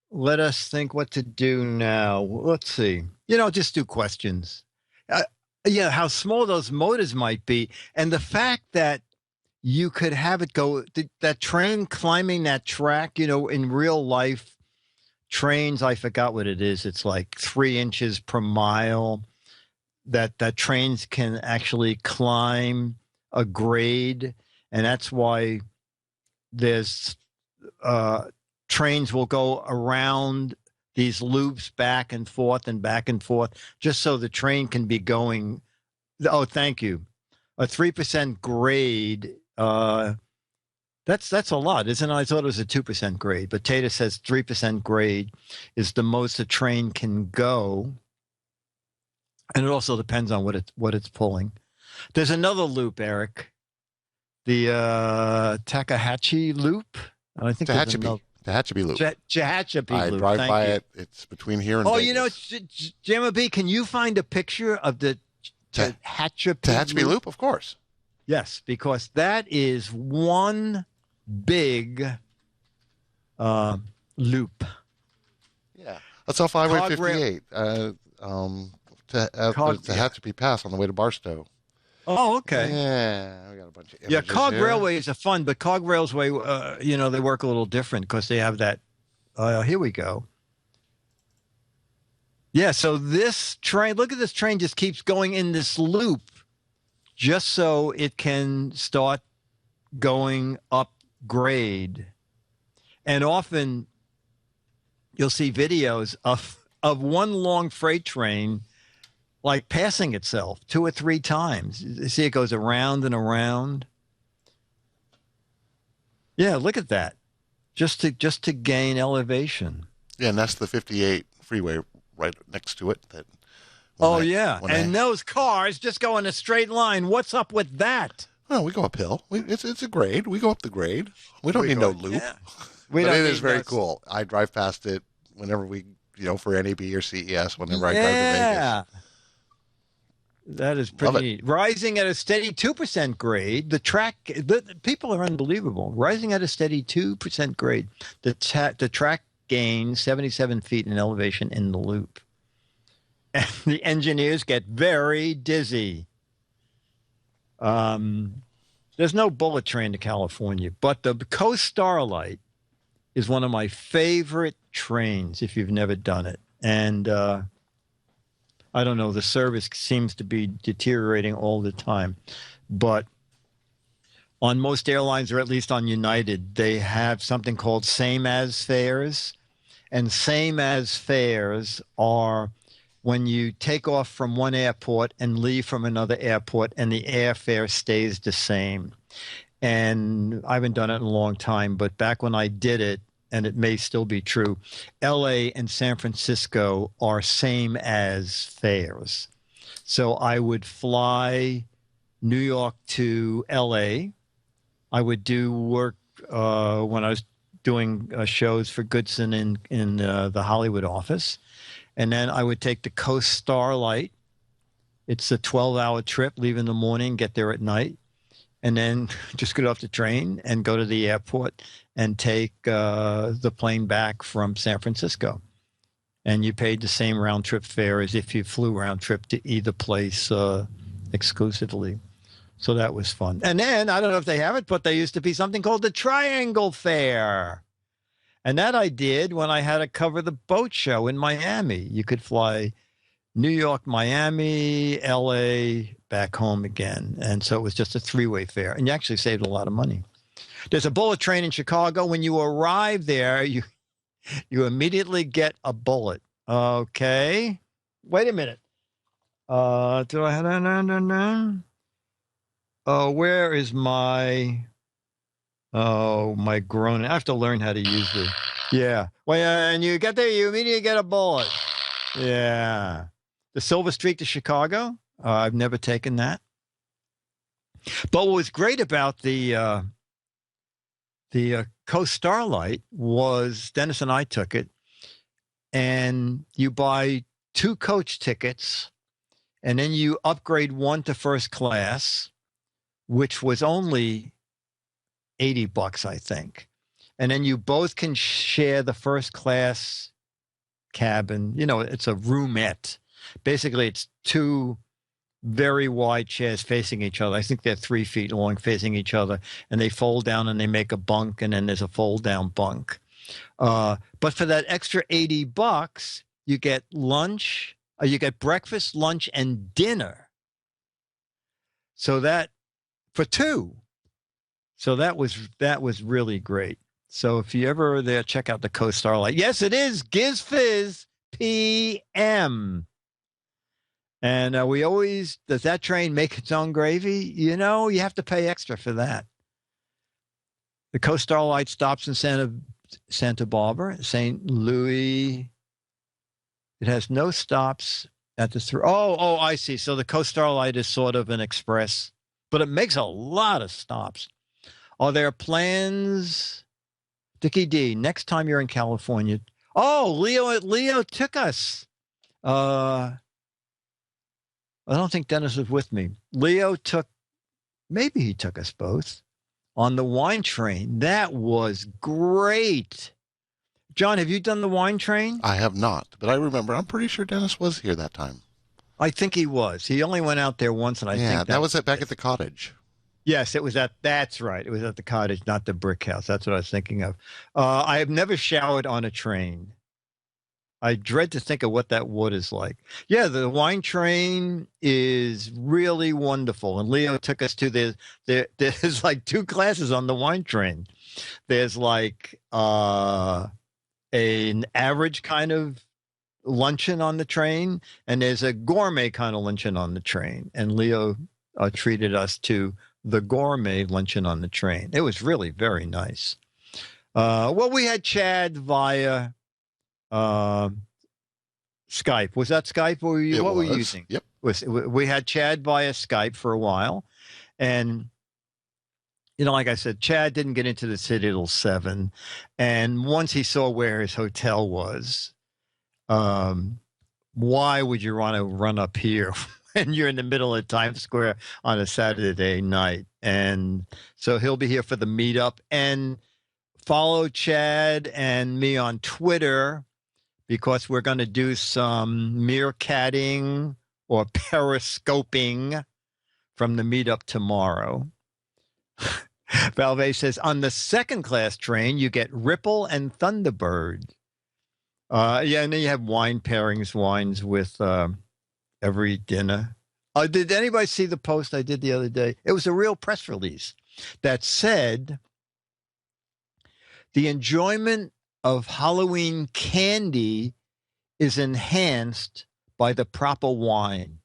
let us think what to do now. Let's see. Just do questions. How small those motors might be, and the fact that you could have it go, that train climbing that track, in real life trains, I forgot what it is. It's like 3 inches per mile. That trains can actually climb a grade, and that's why there's trains will go around these loops back and forth, just so the train can be going. Oh, thank you. A 3% grade. That's a lot, isn't it? I thought it was a 2% grade, but Tata says 3% grade is the most a train can go. And it also depends on what it's pulling. There's another loop, Eric. The Takahashi loop. And I think Tehachapi Loop. Tehachapi I Loop. drive Thank by you. it. It's between here and Vegas. Jamma B, can you find a picture of the Tehachapi Loop, of course. Yes, because that is one big loop. Yeah. That's off Highway Cog rail- 58. Tehachapi Pass on the way to Barstow. Oh, okay. Yeah, we got a bunch of images Yeah, cog here. railways are fun, but cog railway, they work a little different because they have that. Here we go. Yeah, so this train, look at this train just keeps going in this loop just so it can start going up grade. And often you'll see videos of one long freight train like passing itself 2 or 3 times. You see, it goes around and around. Yeah, look at that. Just to gain elevation. Yeah, and that's the 58 freeway right next to it. And those cars just go in a straight line. What's up with that? Well, we go uphill. It's a grade. We go up the grade. We don't need no loop. Yeah. But it is very cool. I drive past it whenever we, for NAB or CES, whenever I drive to Vegas. That is pretty neat. Rising at a steady 2% grade. The people are unbelievable. Rising at a steady 2% grade. The track gains 77 feet in elevation in the loop. And the engineers get very dizzy. There's no bullet train to California, but the Coast Starlight is one of my favorite trains if you've never done it. And I don't know, the service seems to be deteriorating all the time. But on most airlines, or at least on United, they have something called same as fares. And same as fares are when you take off from one airport and leave from another airport and the airfare stays the same. And I haven't done it in a long time, but back when I did it, and it may still be true, LA and San Francisco are same as fares. So I would fly New York to LA. I would do work when I was doing shows for Goodson in the Hollywood office. And then I would take the Coast Starlight. It's a 12-hour trip, leave in the morning, get there at night. And then just get off the train and go to the airport and take the plane back from San Francisco. And you paid the same round-trip fare as if you flew round-trip to either place exclusively. So that was fun. And then, I don't know if they have it, but there used to be something called the Triangle Fare. And that I did when I had to cover the boat show in Miami. You could fly New York, Miami, L.A., back home again. And so it was just a 3-way fare. And you actually saved a lot of money. There's a bullet train in Chicago. When you arrive there, you immediately get a bullet. Okay. Wait a minute. Do I have where is my my groan? I have to learn how to use this. Yeah. Well, and you get there, you immediately get a bullet. Yeah. The Silver Streak to Chicago. I've never taken that. But what was great about the Coast Starlight was Dennis and I took it, and you buy 2 coach tickets, and then you upgrade one to first class, which was only $80, I think. And then you both can share the first class cabin. It's a roomette. Basically, it's 2 very wide chairs facing each other. I think they're 3 feet long facing each other, and they fold down and they make a bunk, and then there's a fold down bunk. But for that extra $80, you get lunch, you get breakfast, lunch, and dinner. So that for 2. So that was really great. So if you ever are there, check out the Coast Starlight. Yes, it is Giz Fiz PM. And does that train make its own gravy? You have to pay extra for that. The Coast Starlight stops in Santa Barbara, St. Louis. It has no stops at the I see. So the Coast Starlight is sort of an express, but it makes a lot of stops. Are there plans, Dickie D, next time you're in California? Oh, Leo took us. I don't think Dennis was with me. Maybe he took us both on the wine train. That was great. John, have you done the wine train? I have not, but I remember. I'm pretty sure Dennis was here that time. I think he was. He only went out there once, and I think that was back at the cottage. Yes, it was that's right. It was at the cottage, not the brick house. That's what I was thinking of. I have never showered on a train. I dread to think of what that wood is like. Yeah, the wine train is really wonderful. And Leo took us to there's like 2 classes on the wine train. There's like an average kind of luncheon on the train, and there's a gourmet kind of luncheon on the train. And Leo treated us to the gourmet luncheon on the train. It was really very nice. Well, we had Chad via Skype. Was that Skype? What were you using? Yep. We had Chad via Skype for a while. And, like I said, Chad didn't get into the city till 7. And once he saw where his hotel was, why would you want to run up here when you're in the middle of Times Square on a Saturday night? And so he'll be here for the meetup. And follow Chad and me on Twitter, because we're going to do some meerkatting or periscoping from the meetup tomorrow. Valve says, on the 2nd class train, you get Ripple and Thunderbird. And then you have wines with every dinner. Did anybody see the post I did the other day? It was a real press release that said, the enjoyment of Halloween candy is enhanced by the proper wine.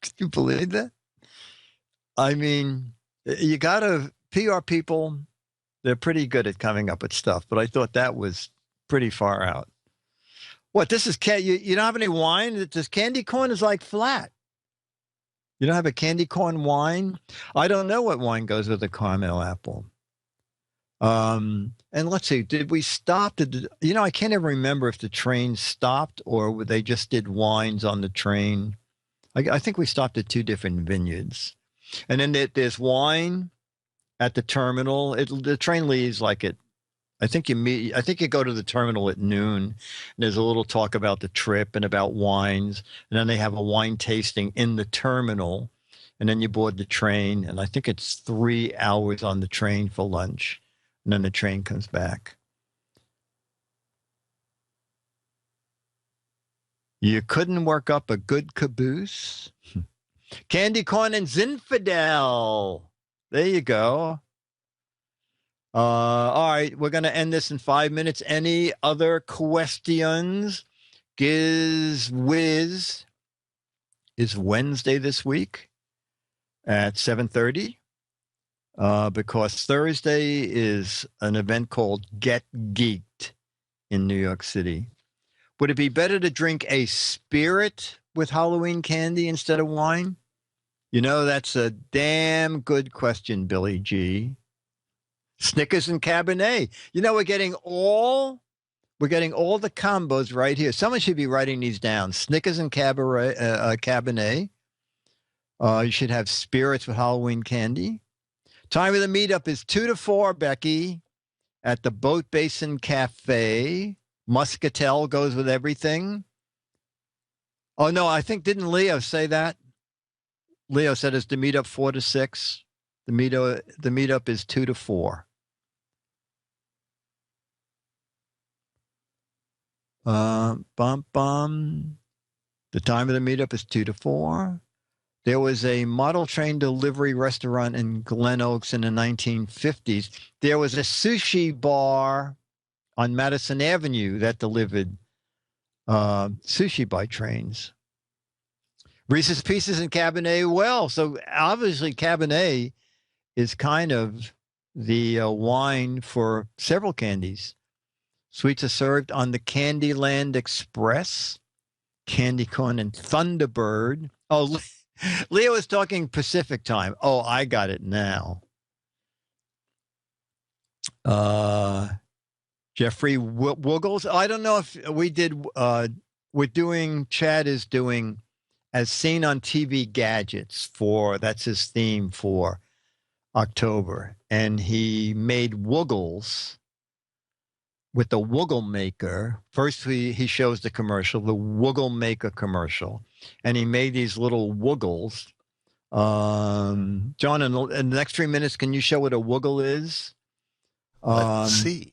Can you believe that? I mean, you got to, PR people, they're pretty good at coming up with stuff, but I thought that was pretty far out. What, this is, you don't have any wine? This candy corn is like flat. You don't have a candy corn wine? I don't know what wine goes with a caramel apple. And let's see, did we stop? I can't even remember if the train stopped or they just did wines on the train. I think we stopped at 2 different vineyards. And then there's wine at the terminal. The train leaves like I think you go to the terminal at noon, and there's a little talk about the trip and about wines. And then they have a wine tasting in the terminal, and then you board the train. And I think it's 3 hours on the train for lunch. And then the train comes back. You couldn't work up a good caboose? Candy corn and Zinfandel. There you go. All right, we're going to end this in 5 minutes. Any other questions? GizWiz is Wednesday this week at 7:30. Because Thursday is an event called Get Geeked in New York City. Would it be better to drink a spirit with Halloween candy instead of wine? That's a damn good question, Billy G. Snickers and Cabernet. We're getting all the combos right here. Someone should be writing these down. Snickers and Cabernet. You should have spirits with Halloween candy. Time of the meetup is 2 to 4, Becky, at the Boat Basin Cafe. Muscatel goes with everything. Oh, no, didn't Leo say that? Leo said it's the meetup 4 to 6. The meetup is 2 to 4. The time of the meetup is 2 to 4. There was a model train delivery restaurant in Glen Oaks in the 1950s. There was a sushi bar on Madison Avenue that delivered sushi by trains. Reese's Pieces and Cabernet. Well, so obviously Cabernet is kind of the wine for several candies. Sweets are served on the Candyland Express, candy corn and Thunderbird. Oh, Leo is talking Pacific time. Oh, I got it now. Jeffrey Woogles. I don't know if we did. Chad is doing as seen on TV gadgets that's his theme for October. And he made Woogles with the Woogle Maker. First, he shows the commercial, the Woogle Maker commercial, and he made these little woogles. John, in the next 3 minutes, can you show what a woogle is? Let's see.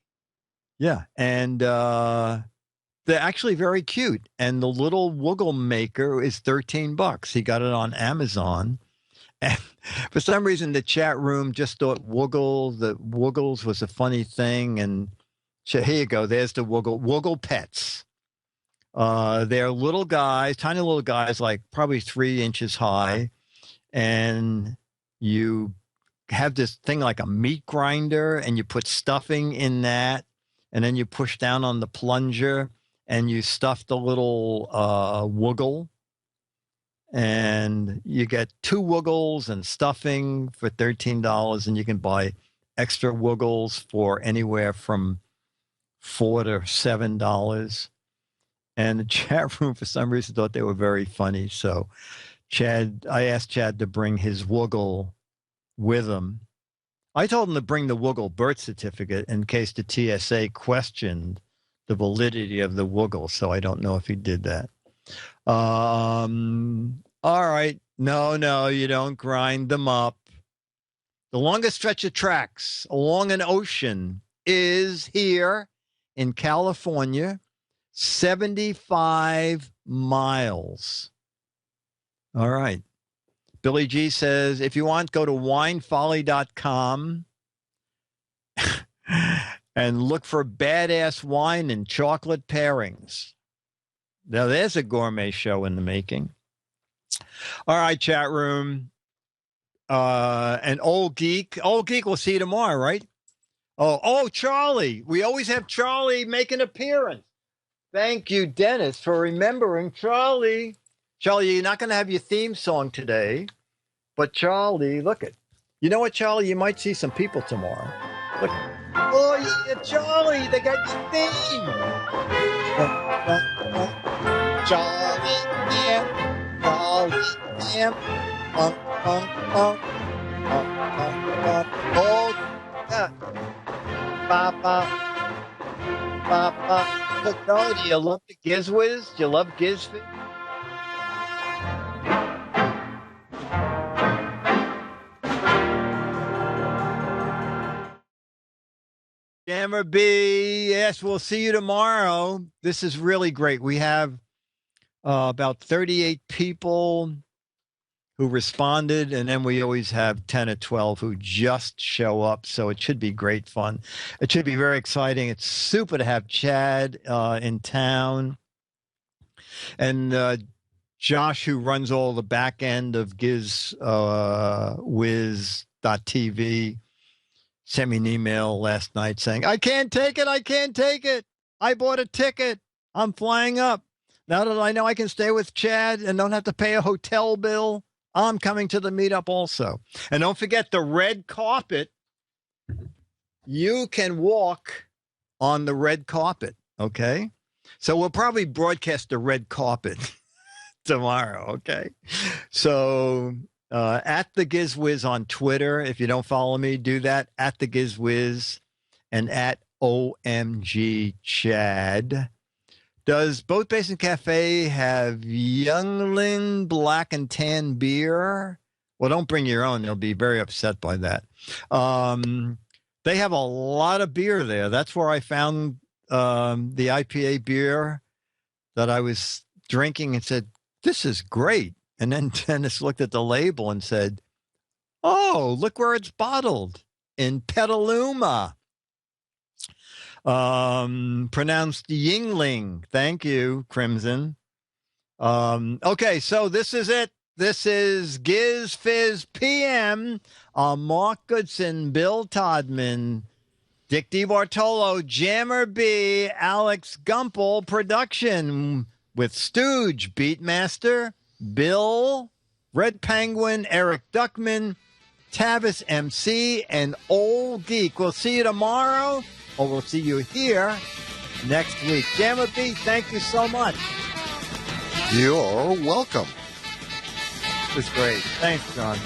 Yeah, and they're actually very cute. And the little Woogle Maker is $13. He got it on Amazon. And for some reason, the chat room just thought Woogles was a funny thing. And here you go. There's the Woogle Pets. They're little guys, tiny little guys, like probably 3 inches high. And you have this thing like a meat grinder, and you put stuffing in that. And then you push down on the plunger, and you stuff the little Woogle. And you get 2 Woogles and stuffing for $13, and you can buy extra Woogles for anywhere from $4 to $7. And the chat room, for some reason, thought they were very funny. So I asked Chad to bring his Woogle with him. I told him to bring the Woogle birth certificate in case the TSA questioned the validity of the Woogle. So I don't know if he did that. All right. No, you don't grind them up. The longest stretch of tracks along an ocean is here in California, 75 miles. All right. Billy G says, if you want, go to winefolly.com and look for badass wine and chocolate pairings. Now, there's a gourmet show in the making. All right, chat room. And Old Geek, we'll see you tomorrow, right? Oh, Charlie. We always have Charlie make an appearance. Thank you, Dennis, for remembering Charlie. Charlie, you're not going to have your theme song today, but Charlie, look it. You know what, Charlie? You might see some people tomorrow. Look. Oh, yeah, Charlie, they got your theme. Charlie, yeah. Charlie, yeah. Oh, yeah. Papa. Look, no, do you love the GizWiz? Do you love Giz Fiz? Jammer B, yes, we'll see you tomorrow. This is really great. We have about 38 people who responded, and then we always have 10 or 12 who just show up, so it should be great fun. It should be very exciting. It's super to have Chad in town. And Josh, who runs all the back end of GizWiz.tv, sent me an email last night saying, I can't take it. I bought a ticket. I'm flying up. Now that I know I can stay with Chad and don't have to pay a hotel bill, I'm coming to the meetup also. And don't forget the red carpet. You can walk on the red carpet, okay? So we'll probably broadcast the red carpet tomorrow, okay? So at the GizWiz on Twitter, if you don't follow me, do that, at the GizWiz, and at OMG Chad. Does Boat Basin Cafe have Youngling Black and Tan beer? Well, don't bring your own. They'll be very upset by that. They have a lot of beer there. That's where I found the IPA beer that I was drinking and said, this is great. And then Dennis looked at the label and said, oh, look where it's bottled, in Petaluma. Pronounced Yingling. Thank you, Crimson. Okay, so this is it. This is Giz Fiz PM. Mark Goodson, Bill Todman, Dick DeBartolo, Jammer B, Alex Gumpel production with Stooge, Beatmaster, Bill, Red Penguin, Eric Duckman, Tavis MC, and Old Geek. We'll see you tomorrow, or we'll see you here next week. Jammer B, thank you so much. You're welcome. It was great. Thanks, John.